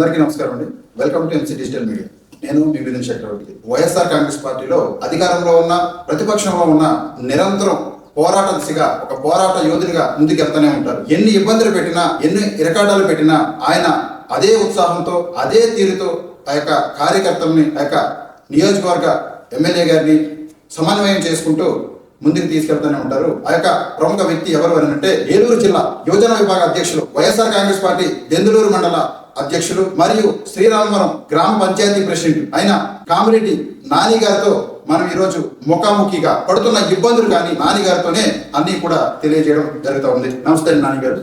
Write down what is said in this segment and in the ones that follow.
అందరికీ నమస్కారం అండి. Welcome to MC digital media. నేను మీ మిథున్ చక్రవర్తి. వైఎస్ఆర్ కాంగ్రెస్ పార్టీలో అధికారంలో ఉన్న ప్రతిపక్షంలో ఉన్న నిరంతరం పోరాట దిశగా ఒక పోరాట యోధునిగా ముందుకెళ్తూనే ఉంటారు. ఎన్ని ఇబ్బందులు పెట్టినా, ఎన్ని ఇరకాటాలు పెట్టినా ఆయన అదే ఉత్సాహంతో, అదే తీరుతో ఆ యొక్క కార్యకర్తల్ని, ఆ యొక్క నియోజకవర్గ ఎమ్మెల్యే గారిని సమన్వయం చేసుకుంటూ ముందుకు తీసుకెళ్తూనే ఉంటారు. ఆ యొక్క ప్రముఖ వ్యక్తి ఎవరు అని అంటే ఏలూరు జిల్లా యువజన విభాగ అధ్యక్షులు, వైఎస్ఆర్ కాంగ్రెస్ పార్టీ దెందులూరు మండల అధ్యక్షులు మరియు శ్రీరామవరం గ్రామ పంచాయతీ ప్రెసిడెంట్ అయిన కామిరెడ్డి నాని గారితో మనం ఈరోజు ముఖాముఖిగా పడుతున్న ఇబ్బందులు కానీ నాని గారితోనే అన్ని కూడా తెలియజేయడం జరుగుతూ ఉంది. నమస్తే నాని గారు.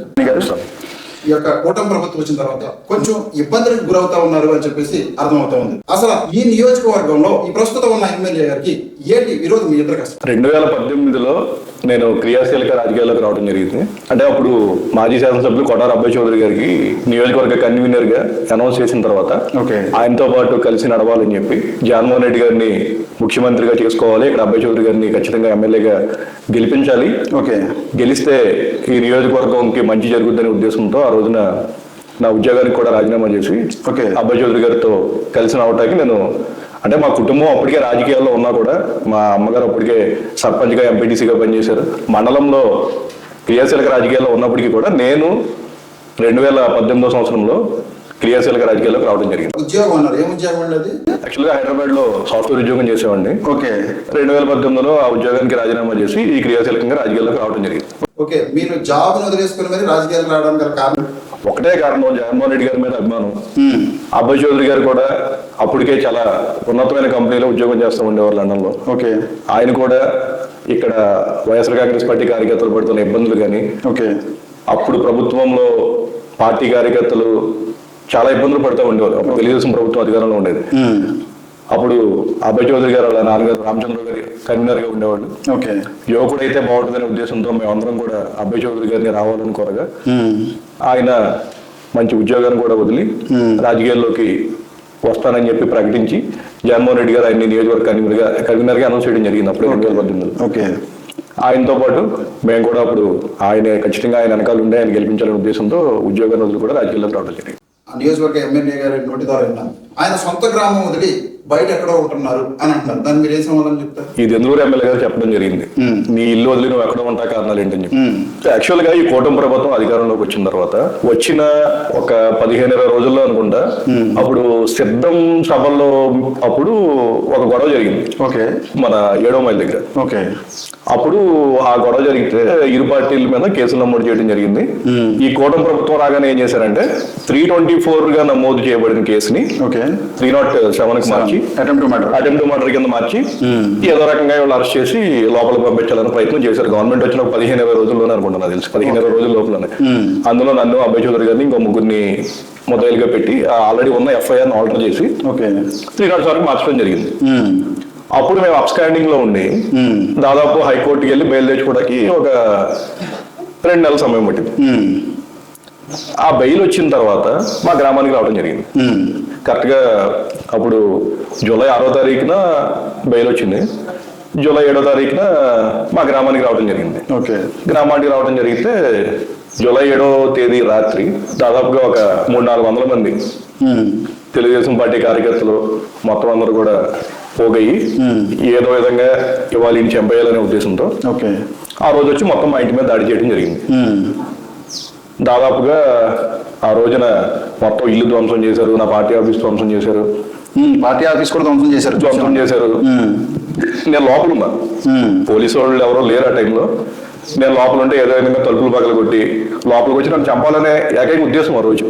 ఈ యొక్క కూటమి ప్రభుత్వం వచ్చిన తర్వాత కొంచెం ఇబ్బందులకు గురవుతా ఉన్నారు అని చెప్పేసి అర్థమవుతా ఉంది. అసలు ఈ నియోజకవర్గంలో ఈ ప్రస్తుతం ఉన్న ఎమ్మెల్యే గారికి ఏంటి విరోధం మీ ఇద్దరు కష్టం? 2018లో నేను క్రియాశీలక రాజకీయాల్లోకి రావడం జరిగింది. అంటే అప్పుడు మాజీ శాసనసభ్యులు కొటార అబ్బాయి చౌదరి గారికి నియోజకవర్గ కన్వీనర్ గా అనౌన్స్ చేసిన తర్వాత ఆయనతో పాటు కలిసి నడవాలని చెప్పి జగన్మోహన్ రెడ్డి గారిని ముఖ్యమంత్రిగా చేసుకోవాలి, ఇక్కడ అబ్బాయి చౌదరి గారిని ఖచ్చితంగా ఎమ్మెల్యేగా గెలిపించాలి, గెలిస్తే ఈ నియోజకవర్గంకి మంచి జరుగుతుందనే ఉద్దేశంతో ఆ రోజున నా ఉద్యోగానికి కూడా రాజీనామా చేసి అబ్బాయి చౌదరి గారితో కలిసి రావడానికి నేను, అంటే మా కుటుంబం అప్పటికే రాజకీయాల్లో ఉన్నా కూడా మా అమ్మగారు అప్పటికే సర్పంచ్గా ఎంపీటీసీగా పనిచేశారు. మండలంలో క్రియాశీలక రాజకీయాల్లో ఉన్నప్పటికీ కూడా నేను 2018 సంవత్సరంలో క్రియాశీలక రాజకీయాల్లోకి రావడం జరిగింది. ఉద్యోగం అన్నారు, ఏం ఉద్యోగం అండి? యాక్చువల్గా హైదరాబాద్ లో సాఫ్ట్వేర్ ఉద్యోగం చేసేవాడిని. 2018లో ఆ ఉద్యోగానికి రాజీనామా చేసి ఈ క్రియాశీలకంగా రాజకీయాల్లోకి రావడం జరిగింది. ఓకే, మీరు జాబ్ వదిలేసుకుని మరి రాజకీయాలకు రావడానికి గల కారణం? ఒకటే కారణం, జగన్మోహన్ రెడ్డి గారి మీద అభిమానం. అబ్బాయి చౌదరి గారు కూడా అప్పటికే చాలా ఉన్నతమైన కంపెనీలో ఉద్యోగం చేస్తూ ఉండేవారు లండన్ లో. ఆయన కూడా ఇక్కడ వైఎస్ఆర్ కాంగ్రెస్ పార్టీ కార్యకర్తలు పడుతున్న ఇబ్బందులు కానీ, అప్పుడు ప్రభుత్వంలో పార్టీ కార్యకర్తలు చాలా ఇబ్బందులు పడుతూ ఉండేవారు. అప్పుడు తెలుగుదేశం ప్రభుత్వం అధికారంలో ఉండేది. అప్పుడు అబ్బాయి చౌదరి గారు వాళ్ళ నాన్నగారు రామచంద్ర గారి కన్వీనర్ గా ఉండేవాళ్ళు. యువకుడు అయితే బాగుంటుందనే ఉద్దేశంతో మేమందరం కూడా అబ్బాయి చౌదరి గారిని రావాలని కోరగా ఆయన మంచి ఉద్యోగాన్ని కూడా వదిలి రాజకీయాల్లోకి వస్తానని చెప్పి ప్రకటించి జగన్మోహన్ రెడ్డి గారు ఆయన నియోజకవర్గ కన్వీనర్ గా అనౌన్స్ చేయడం జరిగింది అప్పుడు 2018లో. ఆయనతో పాటు మేము కూడా అప్పుడు ఆయన ఖచ్చితంగా ఆయన వెనకాల ఉండే ఆయన గెలిపించాలనే ఉద్దేశంతో ఉద్యోగాన్ని వదిలి కూడా రాజకీయాల్లోకి రావడం జరిగింది. నియోజకవర్గ ఎమ్మెల్యే గారి నోటి ద్వారా విన్నాను, ఆయన సొంత గ్రామం వదిలి బయట ఎక్కడో ఉంటున్నారు అని అంటున్నారు. దాన్ని మీరు ఏం సమాధానం చెప్తారు? ఈ దెందులూరు ఎమ్మెల్యే గారు చెప్పడం జరిగింది, నీ ఇల్లు వదిలి నువ్వు ఎక్కడ ఉంటా కారణాలు ఏంటని చెప్పి. యాక్చువల్ గా ఈ కూటమి ప్రభుత్వం అధికారంలోకి వచ్చిన తర్వాత వచ్చిన ఒక 15-20 రోజుల్లో అనుకుంటా అప్పుడు సిద్ధం సభల్లో అప్పుడు ఒక గొడవ జరిగింది మన 7వ మైల్ దగ్గర. అప్పుడు ఆ గొడవ జరిగితే ఇరు పార్టీల మీద కేసులు నమోదు చేయడం జరిగింది. ఈ కూటమి ప్రభుత్వం రాగానే ఏం చేశారంటే 324 గా నమోదు చేయబడిన కేసుని 307 కి మార్చి అటెంప్ట్ మర్డర్ కింద మార్చి ఏదో రకంగా వాళ్ళు అరెస్ట్ చేసి లోపలికి పంపించాలని ప్రయత్నం చేశారు. గవర్నమెంట్ వచ్చిన 15-20 రోజుల్లోనే అనుకుంటున్నా, తెలుసు 15-20 రోజుల లోపలనే. అందులో నన్ను, అబ్బాయి చౌదరి గారిని ఇంకో ముగ్గురిని ముద్దాయిలుగా పెట్టి ఆల్రెడీ ఉన్న FIR ఆల్టర్ చేసి 307 మార్చడం జరిగింది. అప్పుడు మేము అప్స్టాండింగ్ లో ఉండి దాదాపు హైకోర్టుకి వెళ్ళి బెయిల్ తెచ్చుకోవడానికి ఒక 2 నెలల సమయం పట్టింది. ఆ బెయిల్ వచ్చిన తర్వాత మా గ్రామానికి రావడం జరిగింది. కరెక్ట్ గా అప్పుడు జూలై 6వ తారీఖున బెయిల్ వచ్చింది. జూలై 7వ తారీఖున మా గ్రామానికి రావడం జరిగింది. గ్రామానికి రావడం జరిగితే జూలై 7వ తేదీ రాత్రి దాదాపుగా ఒక 300-400 మంది తెలుగుదేశం పార్టీ కార్యకర్తలు మొత్తం అందరూ కూడా పోగయి ఏదో విధంగా ఇవాళ ఇంటి చంపేయాలనే ఉద్దేశంతో ఆ రోజు వచ్చి మొత్తం మా ఇంటి మీద దాడి చేయడం జరిగింది. దాదాపుగా ఆ రోజున మొత్తం ఇల్లు ధ్వంసం చేశారు, నా పార్టీ ఆఫీస్ ధ్వంసం చేశారు, పార్టీ ఆఫీస్ కూడా ధ్వంసం చేశారు. నేను లోపల ఉన్నా, పోలీసు వాళ్ళు ఎవరో లేరు ఆ టైంలో. నేను లోపల ఉంటే ఏదో విధంగా తలుపులు పగల కొట్టి లోపలికి వచ్చి నన్ను చంపాలనే ఏకైక ఉద్దేశం ఆ రోజు.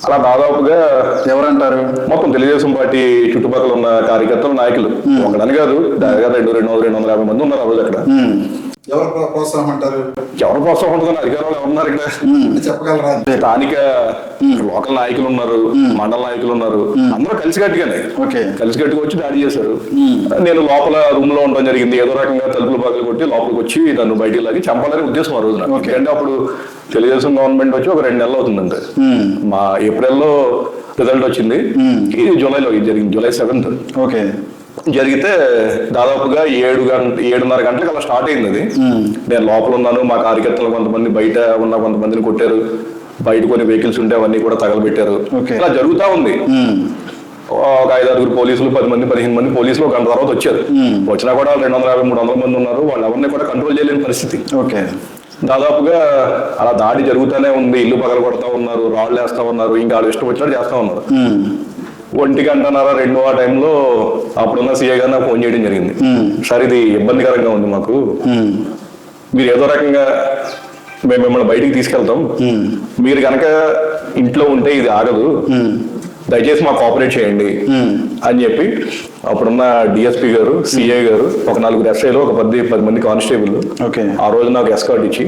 అలా దాదాపుగా ఎవరంటారు మొత్తం తెలుగుదేశం పార్టీ చుట్టుపక్కల ఉన్న కార్యకర్తలు, నాయకులు ఒకడని కాదు, దాదాపు 200-250 మంది ఉన్నారు ఆ రోజు అక్కడ. ఎవరు ప్రోత్సాహం అంటారు? ఎవరు ప్రోత్సాహం ఉంటుంది? అధికారంలో ఎవరున్నారు ఇక్కడ చెప్పగలరా? స్థానిక లోకల్ నాయకులు ఉన్నారు, మండల నాయకులు ఉన్నారు, అందరూ కలిసికట్టుగానే కలిసికట్టుగా వచ్చి దాడి చేశారు. నేను లోపల రూమ్ లో ఉండడం జరిగింది. ఏదో రకంగా తలుపులు పగలు కొట్టి లోపలికి వచ్చి నన్ను బయటికి లాగి చంపాలని ఉద్దేశం ఆ రోజున. అంటే అప్పుడు తెలుగుదేశం గవర్నమెంట్ వచ్చి ఒక 2 నెలలు అవుతుందంటే, మా ఏప్రిల్లో రిజల్ట్ వచ్చింది, ఇది జూలైలో ఇది జరిగింది, జూలై 7th జరిగితే దాదాపుగా 7:30 గంటలకు అలా స్టార్ట్ అయింది అది. నేను లోపల ఉన్నాను, మా కార్యకర్తలు కొంతమంది బయట ఉన్న కొంతమందిని కొట్టారు, బయట కొన్ని వెహికల్స్ ఉంటే అవన్నీ కూడా తగలబెట్టారు. Okay. ఇలా జరుగుతూ ఉంది. ఒక 5-6 పోలీసులు, 10 మంది 15 మంది పోలీసులు ఒక గంట తర్వాత వచ్చారు. వచ్చినా కూడా 250-300 మంది ఉన్నారు. వాళ్ళు ఎవరిని కూడా కంట్రోల్ చేయలేని పరిస్థితి. ఓకే. దాదాపుగా అలా దాడి జరుగుతూనే ఉంది. ఇల్లు పగల కొడతా ఉన్నారు, రాళ్ళు వేస్తా ఉన్నారు, ఇంకా వాళ్ళు ఇష్టం వచ్చినట్టు చేస్తా ఉన్నారు. 1:30-2 ఆ టైంలో అప్పుడున్న సీఏ గారు నాకు ఫోన్ చేయడం జరిగింది. సార్ ఇది ఇబ్బందికరంగా ఉంది మాకు, మీరు ఏదో రకంగా మేము మిమ్మల్ని బయటికి తీసుకెళ్తాం, మీరు కనుక ఇంట్లో ఉంటే ఇది ఆగదు, దయచేసి మాకు కోఆపరేట్ చేయండి అని చెప్పి అప్పుడున్న డిఎస్పీ గారు, సిఐ గారు, ఒక 4 ఎస్ఐలు, ఒక 10 మంది కానిస్టేబుల్ ఆ రోజు నాకు ఎస్కార్ట్ ఇచ్చి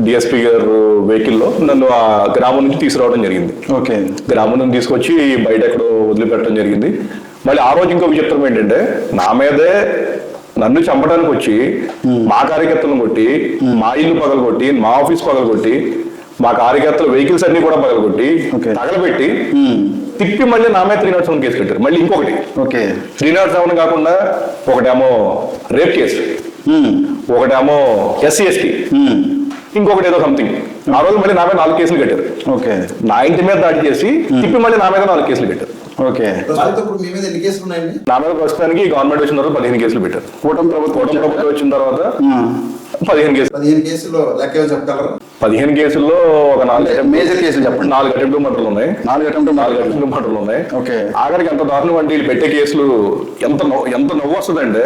డిఎస్పీ గారు వెహికల్లో నన్ను ఆ గ్రామం నుంచి తీసుకురావడం జరిగింది. గ్రామం నుంచి తీసుకొచ్చి బయట ఎక్కడో వదిలిపెట్టడం జరిగింది. మళ్ళీ ఆ రోజు ఇంకో విచిత్రం ఏంటంటే, నా మీదే నన్ను చంపడానికి వచ్చి మా కార్యకర్తలను కొట్టి, మా ఇల్లు పగలగొట్టి, మా ఆఫీస్ పగలగొట్టి, మా కార్యకర్తల వెహికల్స్ అన్ని కూడా పగలగొట్టి తగలబెట్టి తిప్పి మళ్ళీ నా మీద 307 కేసు పెట్టారు. మళ్ళీ ఇంకొకటి 307 కాకుండా ఒకటేమో రేప్ కేసు, ఒకటేమో SC/ST, ఇంకొకటి ఏదో సంథింగ్. ఆ రోజు మళ్ళీ నా మీద 4 కేసులు కట్టారు. నా ఇంటి మీద దాడి చేసి తిప్పి మళ్ళీ నా మీద 4 కేసులు కట్టారు. నా మీద ప్రస్తుతానికి గవర్నమెంట్ వచ్చిన తర్వాత 15 కేసులు పెట్టారు. కూటమి ప్రభుత్వం వచ్చిన తర్వాత 15 కేసులు. 15 కేసుల్లో ఒక 4 మేజర్ కేసులు చెప్పండి. 4 అటెంప్ట్ మర్డర్లు ఉన్నాయి. 4 అటెంప్ట్ మర్డర్లు ఉన్నాయి. ఆఖరికి ఎంత దారుణం అంటే వీళ్ళు పెట్టే కేసులు ఎంత నవ్వు వస్తుందంటే,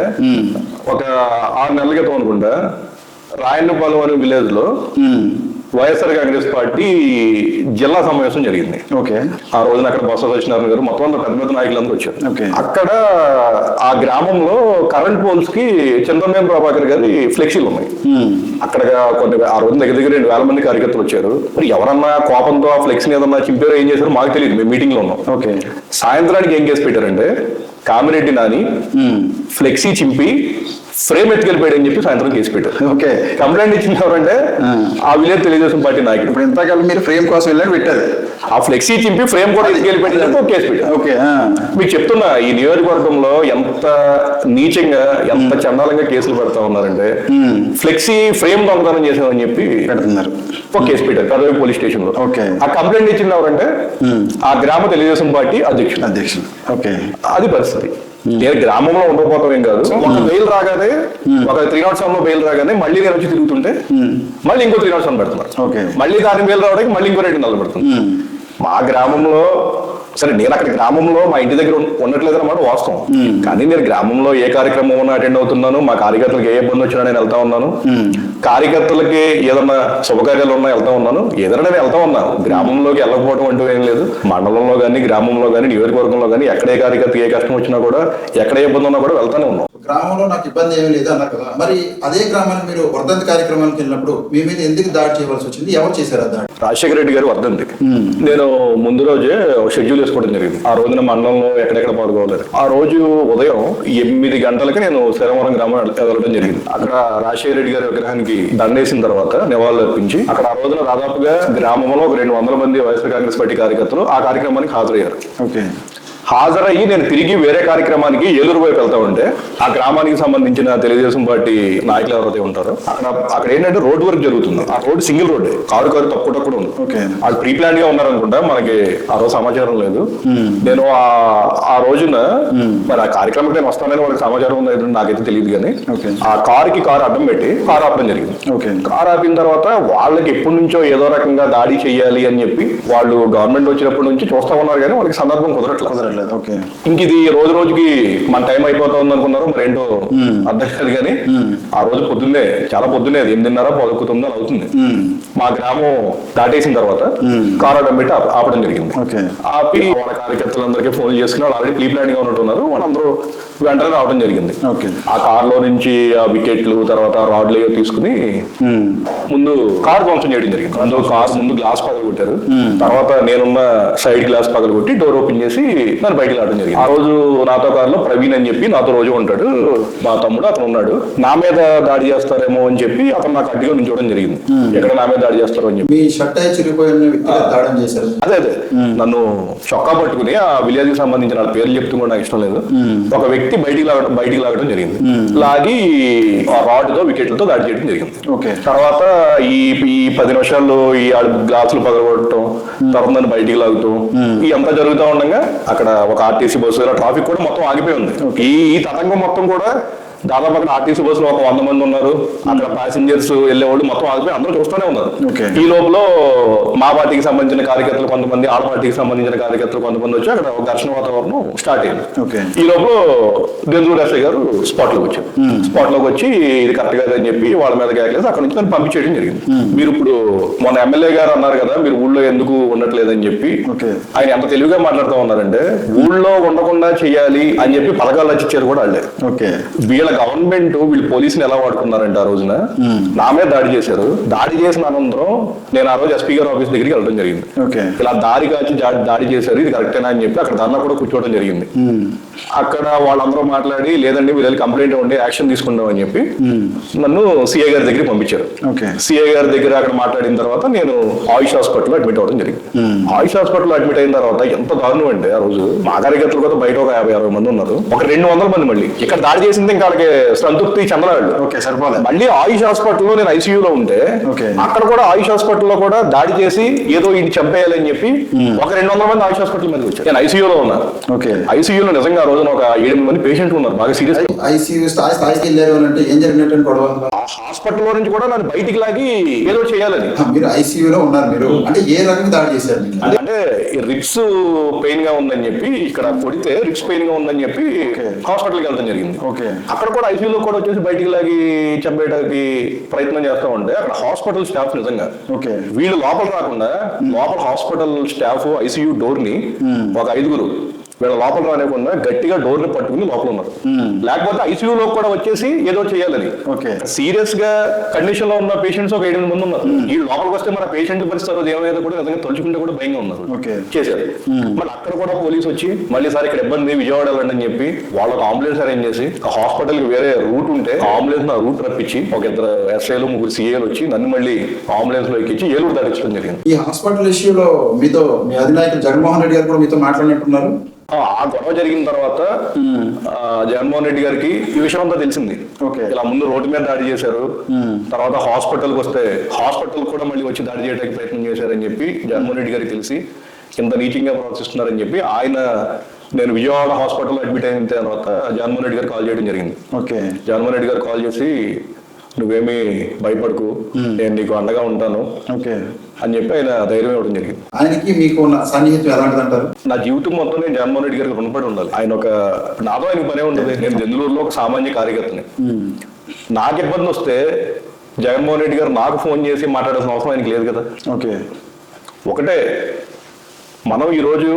ఒక 6 నెలల క్రితం అనుకుంటా రాయన్నపాలెం అనే విలేజ్ లో వైఎస్ఆర్ కాంగ్రెస్ పార్టీ జిల్లా సమావేశం జరిగింది. ఆ రోజున అక్కడ బొత్స సత్యనారాయణ గారు మొత్తం అంతా పెద్ద నాయకులందరూ వచ్చారు. అక్కడ ఆ గ్రామంలో కరెంట్ పోల్స్ కి చంద్రబాబు ప్రభాకర్ గారి ఫ్లెక్సీలు ఉన్నాయి. అక్కడ కొన్ని ఆ రోజు దగ్గర 2,000 మంది కార్యకర్తలు వచ్చారు. మరి ఎవరన్నా కోపంతో ఆ ఫ్లెక్సీని ఏదన్నా చింపారో ఏం చేశారో మాకు తెలియదు, మేము మీటింగ్ లో ఉన్నాం. సాయంత్రానికి ఏం కేసు పెట్టారంటే, కామిరెడ్డి నాని ఫ్లెక్సీ చింపి ఫ్రేమ్ ఎత్తుకెళ్ళిపోయాడు అని చెప్పి సాయంత్రం కేసు పెట్టారు. కంప్లైంట్ ఇచ్చింది ఎవరంటే ఆ విలేజ్ తెలుగుదేశం పార్టీ నాయకుడు. ఇప్పుడు ఇంతకాలం మీరు ఫ్రేమ్ కోసం వెళ్ళి పెట్టారు. ఆ ఫ్లెక్సీ చింపి ఫ్రేమ్ కూడా ఎత్తుకెళ్ళిపోయాడు, కేసు పెట్టారు. మీకు చెప్తున్నా, ఈ నియోజకవర్గంలో ఎంత నీచంగా, ఎంత చండాలంగా కేసులు పెడతా ఉన్నారంటే, ఫ్లెక్సీ ఫ్రేమ్ దొంగతనం చేసామని చెప్పి పెడుతున్నారు. ఒక కేసు పెట్టారు కర్నూలు పోలీస్ స్టేషన్ లో. ఆ కంప్లైంట్ ఇచ్చింది ఎవరంటే ఆ గ్రామ తెలుగుదేశం పార్టీ అధ్యక్షుడు. అది పరిస్థితి. నేను గ్రామంలో ఉండకపోవటం ఏం కాదు, ఒక బెయిల్ రాగానే, ఒక 307 లో బెయిల్ రాగానే మళ్ళీ నేను వచ్చి తిరుగుతుంటే మళ్ళీ ఇంకో 307 పెడుతున్నారు. మళ్ళీ దాని బెయిల్ రావడానికి మళ్ళీ ఇంకో 2 నెలలు పెడుతుంది. మా గ్రామంలో సరే, నేను అక్కడ గ్రామంలో మా ఇంటి దగ్గర ఉండట్లేదు అన్నమాట వాస్తవం. కానీ నేను గ్రామంలో ఏ కార్యక్రమం ఉన్నా అటెండ్ అవుతున్నాను. మా కార్యకర్తలకు ఏ ఇబ్బంది వచ్చినా నేను వెళ్తా ఉన్నాను. కార్యకర్తలకి ఏదన్నా శుభకార్యాలు ఉన్నా వెళ్తా ఉన్నాను. ఏదైనా నేను వెళ్తా ఉన్నాను. గ్రామంలోకి వెళ్ళకపోవడం అంటూ ఏం లేదు. మండలంలో కానీ, గ్రామంలో కానీ, నియోజకవర్గంలో కానీ ఎక్కడ ఏ కార్యకర్తకి ఏ కష్టం వచ్చినా కూడా, ఎక్కడ ఏ ఇబ్బంది ఉన్నా కూడా వెళ్తానే ఉన్నాం. గ్రామంలో నాకు ఇబ్బంది ఏమీ లేదు అన్నారు కదా, మరి అదే గ్రామానికి మీరు వర్ధంతి కార్యక్రమానికి వెళ్ళినప్పుడు మీ మీద ఎందుకు దాడి చేయవలసి వచ్చింది? ఎవరు చేశారు ఆ దాడి? రాజశేఖర రెడ్డి గారు వర్ధంతి నేను ముందు రోజే షెడ్యూల్ వేసుకోవడం జరిగింది. ఆ రోజున మండలంలో ఎక్కడెక్కడ పాల్గొవాలి. ఆ రోజు ఉదయం 8 గంటలకి నేను శ్రీరామవరం గ్రామం వెళ్ళడం జరిగింది. అక్కడ రాజశేఖర రెడ్డి గారి విగ్రహానికి దండేసిన తర్వాత నివాళులు అర్పించి, అక్కడ ఆ రోజున దాదాపుగా గ్రామంలో ఒక 200 మంది వైఎస్ఆర్ కాంగ్రెస్ పార్టీ కార్యకర్తలు ఆ కార్యక్రమానికి హాజరయ్యారు. హాజరయ్యి నేను తిరిగి వేరే కార్యక్రమానికి ఏలూరు వైపు వెళ్తా ఉంటే, ఆ గ్రామానికి సంబంధించిన తెలుగుదేశం పార్టీ నాయకులు ఎవరైతే ఉంటారో అక్కడ ఏంటంటే రోడ్ వర్క్ జరుగుతుంది. ఆ రోడ్ సింగిల్ రోడ్, కారు తక్కువ ఉంది. వాళ్ళు ప్రీ ప్లాన్ గా ఉన్నారనుకుంటా, మనకి ఆ రోజు సమాచారం లేదు. నేను ఆ రోజున మరి ఆ కార్యక్రమానికి నేను వస్తానని వాళ్ళకి సమాచారం ఉంది, నాకైతే తెలియదు. కానీ ఆ కారు అడ్డం పెట్టి కారు ఆపడం జరిగింది. కారు ఆపిన తర్వాత వాళ్ళకి ఎప్పటి నుంచో ఏదో రకంగా దాడి చేయాలి అని చెప్పి వాళ్ళు గవర్నమెంట్ వచ్చినప్పటి నుంచి చూస్తా ఉన్నారు, కానీ వాళ్ళకి సందర్భం కుదరట్లేదు. ఇంక ఇది రోజు రోజుకి మన టైం అయిపోతుంది అనుకున్నారు, మరి ఏంటో అర్థం కాదు. కానీ ఆ రోజు పొద్దున్నే, చాలా పొద్దున్నే, 8:30-9 అవుతుంది. మా గ్రామం దాటేసిన తర్వాత కారు అడ్డం పెట్టి ఆపడం జరిగింది. ఆపి వాళ్ళ కార్యకర్తలందరికీ ఫోన్ చేసుకుని వాళ్ళు ఆల్రెడీ ప్రీ ప్లాన్ గా ఉన్నట్టున్నారు, వాళ్ళందరూ వెంటనే రావడం జరిగింది. ఆ కారులో నుంచి ఆ వికెట్లు, తర్వాత రాడ్లు ఏవో తీసుకుని ముందు కారు ధ్వంసం చేయడం జరిగింది. అందులో కారు ముందు గ్లాస్ పగలగొట్టారు. తర్వాత నేనున్న సైడ్ గ్లాస్ పగలగొట్టి డోర్ ఓపెన్ చేసి నేను బయటికి రావడం జరిగింది. ఆ రోజు నాతో కారులో ప్రవీణ్ అని చెప్పి నాతో రోజు ఉంటాడు, మా తమ్ముడు అతను ఉన్నాడు. నా మీద దాడి చేస్తారేమో అని చెప్పి అతను నాకు అడ్డుగా నించోవడం జరిగింది. ఎక్కడ నా మీద దాడి చేస్తారో అని చెప్పి. మీ షర్ట్ అయి చిరిగిపోయిన వ్యక్తిగా దాడం చేశారు. అదే నన్ను చొక్కా పట్టుకుని ఆ విలేజ్ కి సంబంధించిన వాళ్ళ పేర్లు చెప్తూ కూడా నాకు ఇష్టం లేదు. ఒక వ్యక్తి బయటికి లాగడం జరిగింది. లాగి ఆ రాడ్తో వికెట్లతో దాడి చేయడం జరిగింది. తర్వాత ఈ 10 నిమిషాల్లో ఈ గ్లాసులు పగలగొట్టడం, తర్వాత నన్ను బయటికి లాగుతూ ఈ అంతా జరుగుతూ ఉండగా అక్కడ ఒక ఆర్టీసీ బస్సు ట్రాఫిక్ కూడా మొత్తం ఆగిపోయి ఉంది. ఈ తరంగం మొత్తం కూడా దాదాపు అక్కడ ఆర్టీసీ బస్సులో ఒక 100 మంది ఉన్నారు. అక్కడ ప్యాసింజర్స్ వెళ్ళేవాళ్ళు మొత్తం ఆగిపోయి అందరూ చూస్తూనే ఉన్నారు. ఈ లోపల మా పార్టీకి సంబంధించిన కార్యకర్తలు కొంతమంది, ఆడ పార్టీకి సంబంధించిన కార్యకర్తలు కొంతమంది వచ్చి అక్కడ ఒక ఘర్షణ వాతావరణం స్టార్ట్ అయింది. ఈ లోపల దెందులూరు ఎస్ఐ గారు స్పాట్ లోకి వచ్చారు. స్పాట్ లోకి వచ్చి ఇది కరెక్ట్ గా అని చెప్పి వాళ్ళ మీద కేకలేసి అక్కడ నుంచి నన్ను పంపించేయడం జరిగింది. మీరు ఇప్పుడు మొన్న ఎమ్మెల్యే గారు అన్నారు కదా మీరు ఊళ్ళో ఎందుకు ఉండట్లేదని చెప్పి, ఆయన ఎంత తెలివిగా మాట్లాడుతూ ఉన్నారంటే ఊళ్ళో ఉండకుండా చేయాలి అని చెప్పి పథకాలు రచించారు కూడా వాళ్ళే. వీళ్ళ గవర్నమెంట్ వీళ్ళు పోలీసులు ఎలా వాడుకున్నారంటే ఆ రోజున నా మీద దాడి చేశారు. దాడి చేసిన అనంతరం నేను ఆ రోజు ఎస్పీ గారి ఆఫీస్ దగ్గరికి వెళ్ళడం జరిగింది. ఇలా దారి కాచి దాడి చేశారు, ఇది కరెక్టేనా అని చెప్పి అక్కడ ధర్నా కూడా కూర్చోవడం జరిగింది. అక్కడ వాళ్ళందరూ మాట్లాడి లేదండి వీళ్ళు కంప్లైంట్ ఉండి యాక్షన్ తీసుకుంటాం అని చెప్పి నన్ను సిఐ గారి దగ్గరికి పంపించారు. సిఐ గారి దగ్గర అక్కడ మాట్లాడిన తర్వాత నేను ఆయుష్ హాస్పిటల్లో అడ్మిట్ అవ్వడం జరిగింది. ఆయుష్ హాస్పిటల్లో అడ్మిట్ అయిన తర్వాత ఎంత దారుణం అంటే ఆ రోజు మా కార్యకర్తలు కూడా బయట ఒక 50-60 మంది ఉన్నారు. ఒక 200 మంది మళ్ళీ ఇక్కడ దాడి చేసింది ఇంకా సంతృప్తి చంద్రవాళ్ళు. మళ్ళీ ఆయుష్ హాస్పిటల్లో నేను ఐసీయూలో ఉంటే అక్కడ కూడా ఆయుష్ హాస్పిటల్లో కూడా దాడి చేసి ఏదో ఇంటి చంపేయాలని చెప్పి ఒక 200 మంది ఆయుష్ హాస్పిటల్ మీద వచ్చారు. నేను ఐసీయూలో ఉన్నా. ఐసీయూలో నిజంగా ఆ రోజున ఒక 7 మంది పేషెంట్లు ఉన్నారు బాగా సీరియస్. ఐసీయూ స్థాయికి వెళ్ళారు అంటే ఏం జరిగినట్టు గొడవ? హాస్పిటల్లో నుంచి కూడా నన్ను బయటికి లాగి ఏదో చేయాలని. మీరు ఐసీయూలో ఉన్నారు, మీరు అంటే ఏ రకంగా దాడి చేశారు? అంటే రిప్స్ పెయిన్ గా ఉందని చెప్పి ఇక్కడ కొడితే రిప్స్ పెయిన్ గా ఉందని చెప్పి హాస్పిటల్కి వెళ్ళడం జరిగింది. అక్కడ కూడా ఐసీయూలో కూడా వచ్చేసి బయటికి లాగి చంపేయడానికి ప్రయత్నం చేస్తూ ఉంటే అక్కడ హాస్పిటల్ స్టాఫ్ నిజంగా వీళ్ళు లోపల రాకుండా లోపల హాస్పిటల్ స్టాఫ్ ఐసీయూ డోర్ ని ఒక 5 వీళ్ళ లోపల రానివ్వకుండా గట్టిగా డోర్ ని పట్టుకుని లోపల ఉన్నారు. లేకపోతే ఐసీయూలో కూడా వచ్చేసి ఏదో చేయాలని. సీరియస్ గా కండిషన్ లో ఉన్న పేషెంట్స్ ఒక 7 మంది ఉన్నారు. ఈ లోపలికి వస్తే మన పేషెంట్ పరిస్థితి ఏమైనా కూడా నిజంగా తలుచుకుంటే కూడా భయంగా ఉన్నారు. చేశారు. మళ్ళీ అక్కడ కూడా పోలీసు వచ్చి మళ్ళీ సార్ ఇక్కడ ఇబ్బంది విజయవాడ వెళ్ళండి అని చెప్పి వాళ్ళకి అంబులెన్స్ అరేంజ్ చేసి హాస్పిటల్ కి వేరే రూట్ ఉంటే అంబులెన్స్ నా రూట్ రప్పించి ఒక 2 ఎస్ఐలు 3 సిఏలు వచ్చి నన్ను మళ్ళీ అంబులెన్స్ లో ఎక్కించి ఏలూరు దాటించడం జరిగింది. ఈ హాస్పిటల్ ఇష్యూలో మీతో మీ అధినాయకులు జగన్మోహన్ రెడ్డి గారు కూడా మీతో మాట్లాడినట్టున్నారు. ఆ గొడవ జరిగిన తర్వాత జగన్మోహన్ రెడ్డి గారికి ఈ విషయం అంతా తెలిసింది. ఇలా ముందు రోడ్డు మీద దాడి చేశారు, తర్వాత హాస్పిటల్కి వస్తే హాస్పిటల్ కూడా మళ్ళీ వచ్చి దాడి చేయడానికి ప్రయత్నం చేశారని చెప్పి జగన్మోహన్ రెడ్డి గారికి తెలిసి ఇంత నీచంగా ప్రవర్తిస్తున్నారని చెప్పి ఆయన నేను విజయవాడ హాస్పిటల్లో అడ్మిట్ అయిన తర్వాత జగన్మోహన్ రెడ్డి గారు కాల్ చేయడం జరిగింది. జగన్మోహన్ రెడ్డి గారు కాల్ చేసి నువ్వేమీ భయపడకు, నేను నీకు అండగా ఉంటాను అని చెప్పి ఆయన ధైర్యం ఇవ్వడం జరిగింది. ఆయనకి మీకు సన్నిహితం ఎలాంటిది అంటారు? నా జీవితం మొత్తం నేను జగన్మోహన్ రెడ్డి గారికి రుణపడి ఉండాలి. ఆయన నాతో ఆయనకు పనే ఉంటుంది. నేను దెందులూరులో ఒక సామాన్య కార్యకర్తని. నాకు ఇబ్బంది వస్తే జగన్మోహన్ రెడ్డి గారు నాకు ఫోన్ చేసి మాట్లాడాల్సిన అవసరం ఆయనకి లేదు కదా. ఒకటే మనం ఈరోజు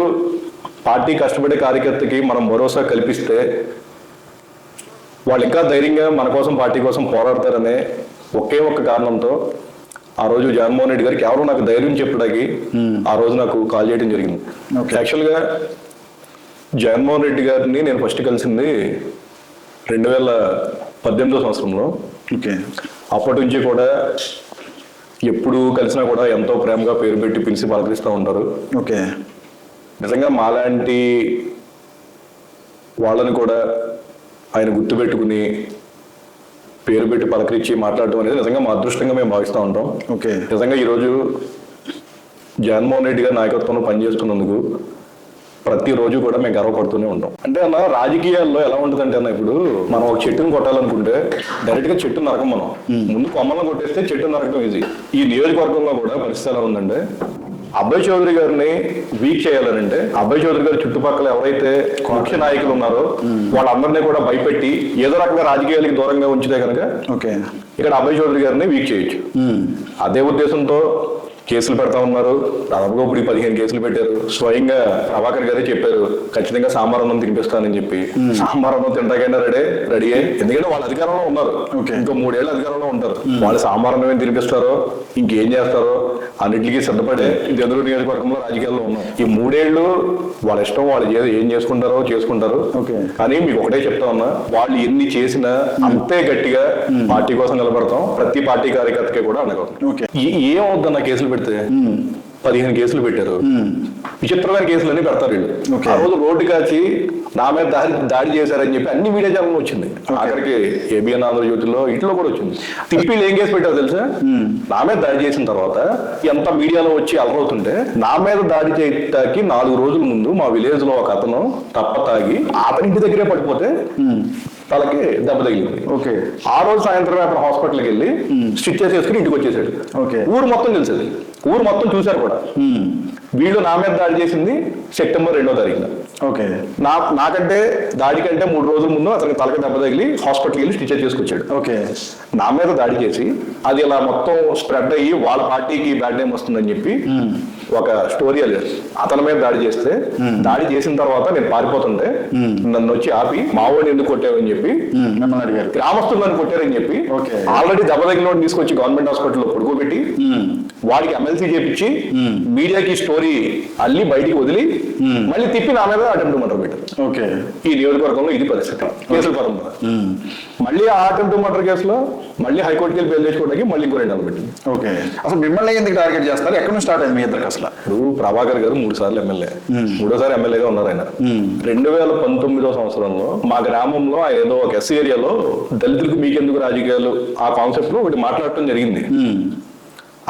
పార్టీ కష్టపడే కార్యకర్తకి మనం భరోసా కల్పిస్తే వాళ్ళు ఇంకా ధైర్యంగా మన కోసం పార్టీ కోసం పోరాడతారనే ఒకే ఒక్క కారణంతో ఆ రోజు జగన్మోహన్ రెడ్డి గారికి ఎవరో నాకు ధైర్యం చెప్పడానికి ఆ రోజు నాకు కాల్ చేయడం జరిగింది. యాక్చువల్గా జగన్మోహన్ రెడ్డి గారిని నేను ఫస్ట్ కలిసింది 2018 సంవత్సరంలో. అప్పటి నుంచి కూడా ఎప్పుడు కలిసినా కూడా ఎంతో ప్రేమగా పేరు పెట్టి పిలిచి పలకరిస్తూ ఉంటారు. నిజంగా మాలాంటి వాళ్ళని కూడా ఆయన గుర్తుపెట్టుకుని పేరు పెట్టి పలకరించి మాట్లాడటం అనేది నిజంగా మా అదృష్టంగా మేము భావిస్తూ ఉంటాం. నిజంగా ఈరోజు జగన్మోహన్ రెడ్డి గారి నాయకత్వంలో పనిచేస్తున్నందుకు ప్రతిరోజు కూడా మేము గర్వపడుతూనే ఉంటాం. అంటే అన్న రాజకీయాల్లో ఎలా ఉంటుందంటే అన్న ఇప్పుడు మనం ఒక చెట్టును కొట్టాలనుకుంటే డైరెక్ట్ గా చెట్టు నరకం. మనం ముందు కొమ్మలను కొట్టేస్తే చెట్టు నరకడం ఈజీ. ఈ నియోజకవర్గంలో కూడా పరిస్థితి ఎలా ఉందంటే అభయ్ చౌదరి గారిని వీక్ చేయాలనంటే అభయ్ చౌదరి గారి చుట్టుపక్కల ఎవరైతే ముఖ్య నాయకులు ఉన్నారో వాళ్ళందరినీ కూడా భయపెట్టి ఏదో రకంగా రాజకీయాలకి దూరంగా ఉంచితే కనుక ఇక్కడ అభయ్ చౌదరి గారిని వీక్ చేయొచ్చు. అదే ఉద్దేశంతో కేసులు పెడతా ఉన్నారు. దాదాపుగా ఇప్పుడు 15 కేసులు పెట్టారు. స్వయంగా ప్రభాకర్ గారే చెప్పారు ఖచ్చితంగా సాంబార్ అన్నం తినిపిస్తానని చెప్పి. సాంబార్ అన్నం తింటాకైనా రెడీ ఎందుకంటే వాళ్ళ అధికారంలో ఉన్నారు. ఇంకా 3 ఏళ్ళు అధికారంలో ఉంటారు. వాళ్ళు సాంబార్ అన్నం ఏం తినిపిస్తారో ఇంకేం చేస్తారో అన్నింటికి సిద్ధపడే జంతువుల నియోజకవర్గంలో రాజకీయాల్లో ఉన్నాం. ఈ 3 ఏళ్ళు వాళ్ళ ఇష్టం, వాళ్ళు ఏం చేసుకుంటారు. కానీ మీకు ఒకటే చెప్తా ఉన్నా, వాళ్ళు ఎన్ని చేసినా అంతే గట్టిగా పార్టీ కోసం నిలబడతాం. ప్రతి పార్టీ కార్యకర్తకి కూడా అనగం. ఏమవుద్దన్న కేసులు పెడితే 15 కేసులు పెట్టారు. విచిత్రమైన కేసులు అన్ని పెడతారు వీళ్ళు. ఆ రోజు రోడ్డు కాచి నా మీద దాడి చేశారని చెప్పి అన్ని మీడియా ఛానల్ వచ్చింది. ఆఖరికి ఏబిఎన్ ఆంధ్రజ్యోతిలో ఇంట్లో కూడా వచ్చింది. తిప్పిళ్ళు ఏం కేసు పెట్టారు తెలుసా? నా మీద దాడి చేసిన తర్వాత ఎంత మీడియాలో వచ్చి అలరవుతుంటే, నా మీద దాడి చేయటానికి 4 రోజుల ముందు మా విలేజ్ లో ఒక అతను తప్ప తాగి అతని ఇంటి దగ్గరే పడిపోతే తలకి దెబ్బ తగిలింది. ఆ రోజు సాయంత్రం అతను హాస్పిటల్కి వెళ్ళి స్టిచ్ చేసుకుని ఇంటికి వచ్చేసాడు. ఊరు మొత్తం తెలిసేది, ఊరు మొత్తం చూశారు కూడా. వీళ్ళు నా మీద దాడి చేసింది సెప్టెంబర్ 2వ తారీఖున. నాకంటే దాడి కంటే 3 రోజుల ముందు అతనికి తలకి దెబ్బ తగిలి హాస్పిటల్కి వెళ్ళి స్టిచ్ చేసుకొచ్చాడు. నా మీద దాడి చేసి అది ఇలా మొత్తం స్ప్రెడ్ అయ్యి వాళ్ళ పార్టీకి బ్యాడ్ నేమ్ వస్తుందని చెప్పి ఒక స్టోరీ లేదు. అతని మీద దాడి చేస్తే, దాడి చేసిన తర్వాత నేను పారిపోతుంటే నన్ను వచ్చి ఆపి మావోడిని ఎందుకు కొట్టావని చెప్పి మిమ్మల్ని అడిగారు. గ్రామస్తులు నన్ను కొట్టారని చెప్పి ఆల్రెడీ దెబ్బ తగిలిన తీసుకొచ్చి గవర్నమెంట్ హాస్పిటల్లో పడుకోబెట్టి వాడికి ఎమ్మెల్సీ చేపించి మీడియాకి స్టోరీ అల్లి బయటికి వదిలి మళ్ళీ తిప్పి నా మీద అటెంప్ట్ మర్డర్ పెట్టారు. ఈ నియోజకవర్గంలో ఇది పరిస్థితి. కేసుల పరంపర. మళ్ళీ ఆ అటెంప్ట్ మర్డర్ కేసులో మళ్ళీ హైకోర్టుకి వెళ్ళి బెయిల్ చేసుకోవడానికి మళ్ళీ ఇంకో 2 నెలలు పెట్టింది. అసలు మిమ్మల్ని ఎందుకు టార్గెట్ చేస్తారు? ఎక్కడ నుంచి స్టార్ట్ అయింది మీ ఇద్దరికి అసలు? ఇప్పుడు ప్రభాకర్ గారు 3 సార్లు ఎమ్మెల్యే, 3వ సారి ఎమ్మెల్యేగా ఉన్నారు ఆయన. 2019వ సంవత్సరంలో మా గ్రామంలో ఆయన ఏదో ఒక ఎస్ ఏరియాలో దళితులకు మీకెందుకు రాజకీయాలు ఆ కాన్సెప్ట్ లో ఒకటి మాట్లాడటం జరిగింది.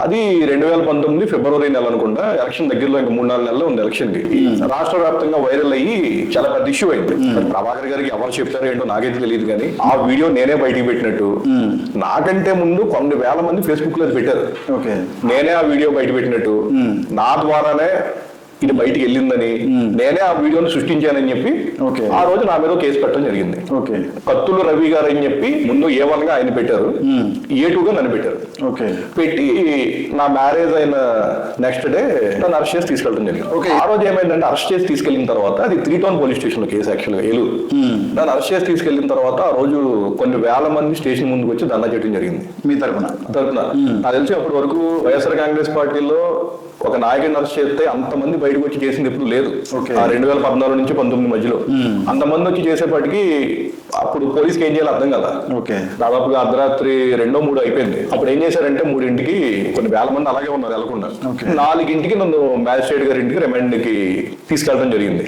అది 2019 ఫిబ్రవరి నెల అనుకుంటా. ఎలక్షన్ దగ్గరలో ఇంకా 3-4 నెలలు ఉంది ఎలక్షన్ కి. రాష్ట్ర వ్యాప్తంగా వైరల్ అయ్యి చాలా పెద్ద ఇష్యూ అయింది. ప్రభాకర్ గారికి ఎవరు చెప్తారో ఏంటో నాకైతే తెలియదు, కానీ ఆ వీడియో నేనే బయటికి పెట్టినట్టు నాకంటే ముందు కొన్ని వేల మంది ఫేస్బుక్ లో పెట్టారు. నేనే ఆ వీడియో బయట పెట్టినట్టు, నా ద్వారానే ఇది బయటికి వెళ్ళిందని, నేనే ఆ వీడియోని సృష్టించానని చెప్పి ఆ రోజు నా మీద కేసు పెట్టడం జరిగింది. కత్తులు రవి గారు అని చెప్పి ముందు A1 గా ఆయన పెట్టారు, A2 గా నన్ను పెట్టారు. పెట్టి నా మ్యారేజ్ అయిన నెక్స్ట్ డే నన్ను అరెస్ట్ చేసి తీసుకెళ్ళడం జరిగింది. ఆ రోజు ఏమైందంటే, అరెస్ట్ చేసి తీసుకెళ్లిన తర్వాత అది 3 టౌన్ పోలీస్ స్టేషన్ లో కేసు యాక్చువల్గా ఏలూరు. నన్ను అరెస్ట్ చేసి తీసుకెళ్లిన తర్వాత ఆ రోజు కొన్ని వేల మంది స్టేషన్ ముందుకు వచ్చి ధర్నా చేయడం జరిగింది. మీ తరపున నాకు తెలిసి అప్పటి వరకు వైఎస్ఆర్ కాంగ్రెస్ పార్టీలో ఒక నాయకుడిని అరెస్ట్ చేస్తే అంతమంది బయటకు వచ్చి చేసింది ఎప్పుడు లేదు. 2014 నుంచి 19 మధ్యలో అంతమంది వచ్చి చేసేపాటికి అప్పుడు పోలీస్కి ఏం చేయాలి అర్థం కదా. దాదాపుగా అర్ధరాత్రి 2-3 అయిపోయింది. అప్పుడు ఏం చేశారంటే 3ంటికి కొన్ని వేల మంది అలాగే ఉన్నారు వెళ్ళకుండా 4ంటికి నన్ను మ్యాజిస్ట్రేట్ గారి ఇంటికి రిమాండ్ కి తీసుకెళ్ళడం జరిగింది.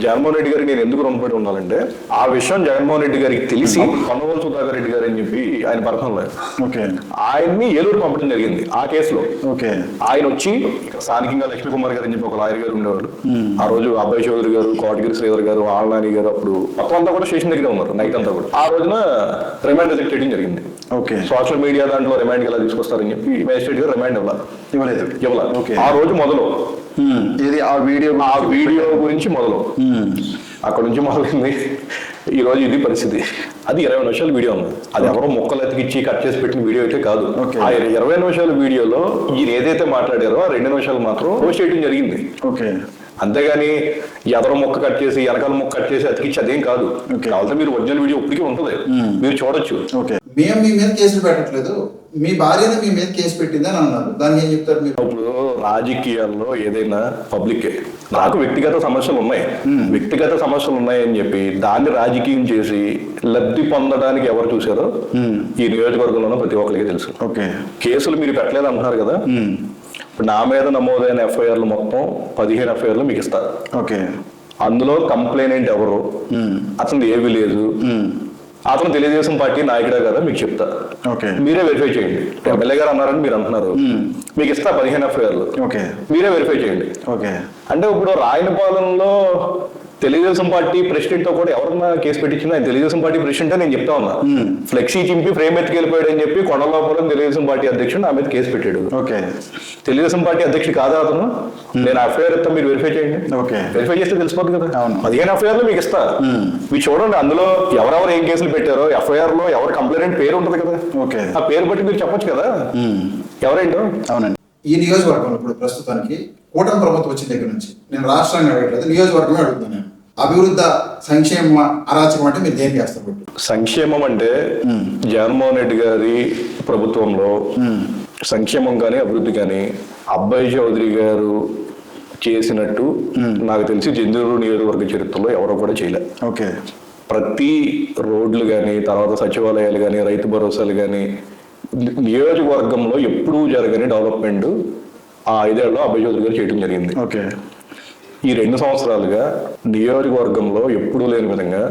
జగన్మోహన్ రెడ్డి గారికి నేను ఎందుకు రుణపడి ఉండాలంటే, ఆ విషయం జగన్మోహన్ రెడ్డి గారికి తెలిసి కొనవోలు సుధాకర్ రెడ్డి గారు అని చెప్పి ఆయన పర్సనల్ ఆయన్ని ఏలూరు పంపడం జరిగింది ఆ కేసులో. ఆయన వచ్చి స్థానికంగా లక్ష్మీ కుమార్ గారు అని చెప్పి ఒక లాయర్ గారు ఉండేవాడు. ఆ రోజు అబ్బాయి చౌదరి గారు, కోటగిరి శ్రీధర్ గారు, ఆళ్ళనాని గారు అప్పుడు మొత్తం అంతా కూడా స్టేషన్ దగ్గర ఉన్నారు నైట్ అంతా కూడా. ఆ రోజున రిమాండ్ రిజెక్ట్ చేయడం జరిగింది. సోషల్ మీడియా దాంట్లో రిమాండ్ ఎలా తీసుకొస్తారని చెప్పి మేజిస్ట్రేట్ గారు రిమాండ్ ఇవ్వలేదు. ఆ రోజు మొదలు ఆ వీడియో గురించి మొదలు అక్కడ నుంచి మొదలైంది. ఈ రోజు ఇది పరిస్థితి. అది 20 నిమిషాల వీడియో ఉంది. అది ఎవరో మొక్కలు ఎతికిచ్చి కట్ చేసి పెట్టిన వీడియో అయితే కాదు. ఆ 20 నిమిషాల వీడియోలో ఈయన ఏదైతే మాట్లాడారో ఆ 2 నిమిషాలు మాత్రం పోస్ట్ చేయడం జరిగింది. అంతేగాని ఎవరో మొక్క కట్ చేసి వెనకాల మొక్క కట్ చేసి అతికిచ్చి అదేం కాదు. కావాలంటే మీరు ఒరిజినల్ వీడియో ఇప్పటికీ ఉంటుంది, మీరు చూడొచ్చు. మేము మీ మీద కేసులు పెట్టట్లేదు, మీ భార్యను మీ మీద కేసు పెట్టిందని అన్నారు. దాన్ని ఏం చెప్తారు మీరు? ఇప్పుడు రాజకీయాల్లో ఏదైనా పబ్లికే. నాకు వ్యక్తిగత సమస్యలు ఉన్నాయని చెప్పి దాన్ని రాజకీయం చేసి లబ్ధి పొందడానికి ఎవరు చూసారో ఈ నియోజకవర్గంలో ప్రతి ఒక్కరికి తెలుసు. కేసులు మీరు పెట్టలేదు అంటున్నారు కదా, నా మీద నమోదైన ఎఫ్ఐఆర్లు మొత్తం 15 ఎఫ్ఐఆర్లు మీకు ఇస్తారు. అందులో కంప్లైనెంట్ ఎవరు, అతను ఏ విలేజ్, అతను తెలుగుదేశం పార్టీ నాయకుడా కదా మీకు చెప్తా, మీరే వెరిఫై చేయండి. ఎమ్మెల్యే గారు అన్నారని మీరు అంటున్నారు, మీకు ఇస్తా 15 ఎఫ్ఐఆర్లు, మీరే వెరిఫై చేయండి. అంటే ఇప్పుడు రాయనపాలెంలో తెలుగుదేశం పార్టీ ప్రెసిడెంట్ తో కూడా ఎవరన్నా కేసు పెట్టించినా ఆయన తెలుగుదేశం పార్టీ ప్రెసిడెంట్ నేను చెప్తా ఉన్నా. ఫ్లెక్సీ చింపి ఫ్రేమ్ ఎత్తుకెళ్ళిపోయాడు అని చెప్పి కొండలపాలెం తెలుగుదేశం పార్టీ అధ్యక్షుడు నా మీద కేసు పెట్టాడు. తెలుగుదేశం పార్టీ అధ్యక్షుడు కాదా అతను? నేను ఎఫ్ఐఆర్ ఇస్తా, మీరు వెరిఫై చేయండి. వెరిఫై చేస్తే తెలిసిపోతుంది కదా. 15 ఎఫ్ఐఆర్లు మీకు ఇస్తా, మీరు చూడండి. అందులో ఎవరెవరు ఏం కేసులు పెట్టారో ఎఫ్ఐఆర్ లో ఎవరు కంప్లైంట్ పేరు ఉంటుంది కదా, ఆ పేరు బట్టి మీరు చెప్పొచ్చు కదా ఎవరేంటో. అవునండి. ఈ నియోజకవర్గంలో ఇప్పుడు ప్రస్తుతానికి కూటమి ప్రభుత్వం వచ్చిన దగ్గర నుంచి నేను రాష్ట్రాన్ని అడగట్లేదు, నియోజకవర్గమే అడుగుతాను. నేను అభివృద్ధి, సంక్షేమ, అరాచకం అంటే మీరు దేనికి చేస్తారు? సంక్షేమం అంటే జగన్మోహన్ రెడ్డి గారి ప్రభుత్వంలో సంక్షేమం కానీ అభివృద్ధి కానీ అబ్బాయి చౌదరి గారు చేసినట్టు నాకు తెలిసి జంజూరు నియోజకవర్గ చరిత్రలో ఎవరో కూడా చేయలే. ఓకే. ప్రతి రోడ్లు కానీ, తర్వాత సచివాలయాలు కానీ, రైతు భరోసాలు కానీ, నియోజకవర్గంలో ఎప్పుడూ జరగని డెవలప్మెంట్ ఆ 5 ఏళ్ళలో అబ్బాయి చౌదరి గారు చేయడం జరిగింది. ఓకే. ఈ 2 సంవత్సరాలుగా నియోజకవర్గంలో ఎప్పుడూ లేని విధంగా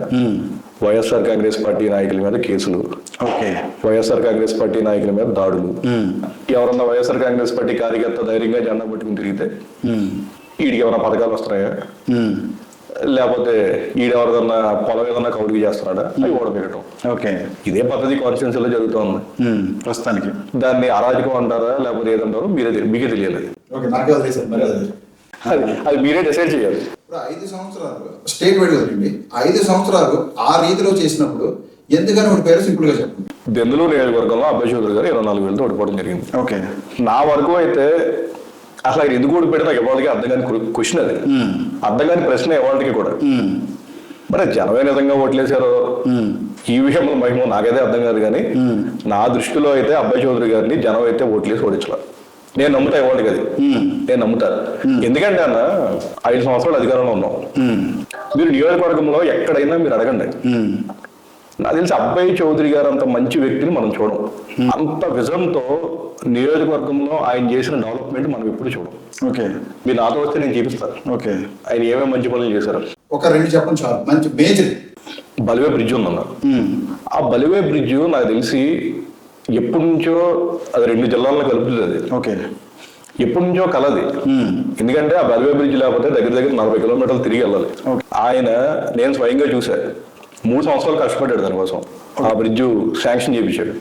వైఎస్ఆర్ కాంగ్రెస్ పార్టీ నాయకుల మీద కేసులు, ఓకే, వైఎస్ఆర్ కాంగ్రెస్ పార్టీ నాయకుల మీద దాడులు. ఎవరన్నా వైఎస్ఆర్ కాంగ్రెస్ పార్టీ కార్యకర్త ధైర్యంగా జెండా పట్టుకుని తిరిగితే వీడికి ఏమైనా పథకాలు వస్తున్నాయా, లేకపోతే ఈడెవరిదన్నా పొలం ఏదన్నా కౌలుకి చేస్తున్నాడా, అవి ఓడబెట్టడం. ఓకే. ఇదే పద్ధతి కాన్స్టిట్యున్సీలో జరుగుతుంది ప్రస్తుతానికి. దాన్ని అరాజకం అంటారా లేకపోతే ఏదంటారో మీకే తెలియలేదు. అది మీరే డిసైడ్ చేయాలి. ఇప్పుడు 5 సంవత్సరాలు స్టేట్ వైడ్ వదిలింది. 5 సంవత్సరాలు ఆ రీతిలో చేసినప్పుడు ఎందుకని ఒక పేరు సింపుల్ గా చెప్పండి. దెందులూరు నియోజకవర్గంలో అబ్బాయి చౌదరి గారు 24,000 ఓడిపోవడం జరిగింది. ఓకే. నా వరకు అయితే అసలు ఆయన ఎందుకు ఓడిపోయాడు నాకు ఎవరికి అర్థం కాని క్వశ్చన్ అది, అర్థం కాని ప్రశ్న ఎవరికి కూడా. మరి జనమే నిజంగా ఓట్లేశారో ఈ విషయంలో మహిమ నాకైతే అర్థం కాదు. కానీ నా దృష్టిలో అయితే అబ్బాయి చౌదరి గారిని జనం అయితే ఓట్లేసి ఓడించాలి. నేను నమ్ముతా ఇవ్వండి అది, నేను నమ్ముతా. ఎందుకంటే అన్న 5 సంవత్సరాలు అధికారంలో ఉన్నాం. మీరు నియోజకవర్గంలో ఎక్కడైనా మీరు అడగండి, నాకు తెలిసి అబ్బాయి చౌదరి గారు అంత మంచి వ్యక్తిని మనం చూడం. అంత విజన్తో నియోజకవర్గంలో ఆయన చేసిన డెవలప్మెంట్ మనం ఎప్పుడు చూడం. ఓకే. మీరు నాతో వస్తే నేను చూపిస్తాను. ఓకే. ఆయన ఏమేమి మంచి పనులు చేశారు. ఒక 2 చెప్పండి చాలు. మంచి మేజర్ బలివే బ్రిడ్జ్ ఉందన్నారు. ఆ బలివే బ్రిడ్జ్ నాకు తెలిసి ఎప్పటి నుంచో అది 2 జిల్లాలను కలుపుతుంది. అది ఓకే. ఎప్పటి నుంచో కలది. ఎందుకంటే ఆ బలివే బ్రిడ్జ్ లేకపోతే దగ్గర 40 కిలోమీటర్లు తిరిగి వెళ్ళాలి. ఆయన నేను స్వయంగా చూసా, 3 సంవత్సరాలు కష్టపడ్డాడు దానికోసం. ఆ బ్రిడ్జ్ శాంక్షన్ చేయించాడు.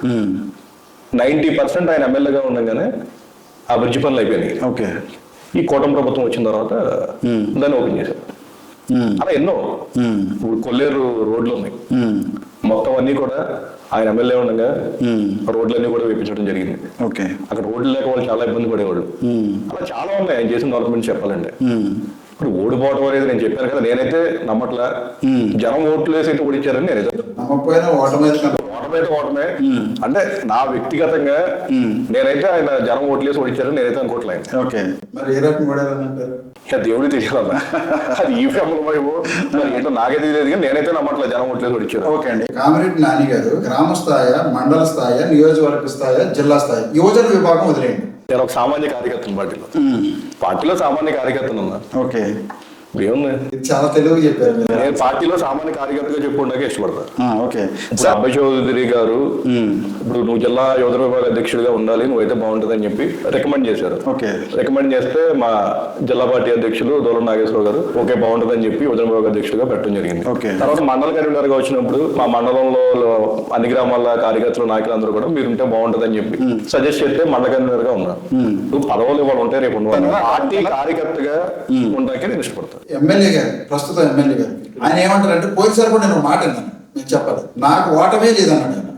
90% ఆయన ఎమ్మెల్యేగా ఉండగానే ఆ బ్రిడ్జ్ పనులు అయిపోయినాయి. ఓకే. ఈ కూటమి ప్రభుత్వం వచ్చిన తర్వాత దాన్ని ఓపెన్ చేశారు. అలా ఎన్నో ఇప్పుడు కొల్లేరు రోడ్లు ఉన్నాయి, మొత్తం అన్ని కూడా ఆయన ఎమ్మెల్యే ఉండగా రోడ్లన్నీ కూడా వేయించడం జరిగింది. ఓకే. అక్కడ రోడ్లు లేక వాళ్ళు చాలా ఇబ్బంది పడేవాళ్ళు. అలా చాలా ఉన్నాయి ఆయన చేసిన డెవలప్మెంట్ చెప్పాలంటే. ఇప్పుడు ఓడిపోవడం అనేది నేను చెప్పాను కదా, నేనైతే నమ్మట్లా. జనం ఓట్లు వేసి అయితే ఓడిచ్చారని నేనైతే నమ్మకపోయినా ఓటమే. అంటే నా వ్యక్తిగతంగా నేనైతే ఆయన జనం ఓట్లేసి ఓడిచ్చారని నేనైతే అనుకోవట్లేదు. ఓకే. మరి ఏ రకం పడారనంటారు? దేవుడి తెలియాలన్నా అది ఈ ఫ్యామిలీ మరి ఏంటో నాకే తెలియదు, కానీ నేనైతే నమ్మట్లేదు జనం ఓట్లేసి ఓడిచ్చారు. ఓకే అండి. కామిరెడ్డి నాని గారు గ్రామ స్థాయి, మండల స్థాయి, నియోజకవర్గ స్థాయి, జిల్లా స్థాయి, యువజన విభాగం వదిలేయండి. నేను ఒక సామాన్య కార్యకర్తను పార్టీలో సామాన్య కార్యకర్తను ఉన్నా. ఓకే. ఏముంది, ఇది చాలా తెలుగు చెప్పారు. నేను పార్టీలో సామాన్య కార్యకర్తగా చెప్పుకోవడానికి ఇష్టపడతా. ఓకే. అబ్బాయి చౌదరి గారు ఇప్పుడు నువ్వు జిల్లా యువజన విభాగ అధ్యక్షుడిగా ఉండాలి, నువ్వైతే బాగుంటుంది అని చెప్పి రికమెండ్ చేశారు. ఓకే. రికమెండ్ చేస్తే మా జిల్లా పార్టీ అధ్యక్షులు దోలం నాగేశ్వరరావు గారు ఓకే బాగుంటుంది అని చెప్పి యువజన విభాగ అధ్యక్షుడిగా పెట్టడం జరిగింది. తర్వాత మండల కన్వీనర్ గా వచ్చినప్పుడు మా మండలంలో అన్ని గ్రామాల కార్యకర్తలు నాయకులందరూ కూడా మీరు ఉంటే బాగుంటుంది అని చెప్పి సజెస్ట్ చేస్తే మండల కన్వీనర్ గా ఉన్నా. నువ్వు పదవులు ఇవాళ ఉంటే రేపు పార్టీ కార్యకర్తగా ఉండడానికి నేను ఇష్టపడతాను. ఎమ్మెల్యే గారు, ప్రస్తుత ఎమ్మెల్యే గారు, ఆయన ఏమంటారంటే పోయినసారి కూడా నేను మాట అన్నాను, నేను చెప్పాలి, నాకు ఓటమే లేదన్నాడు ఆయన.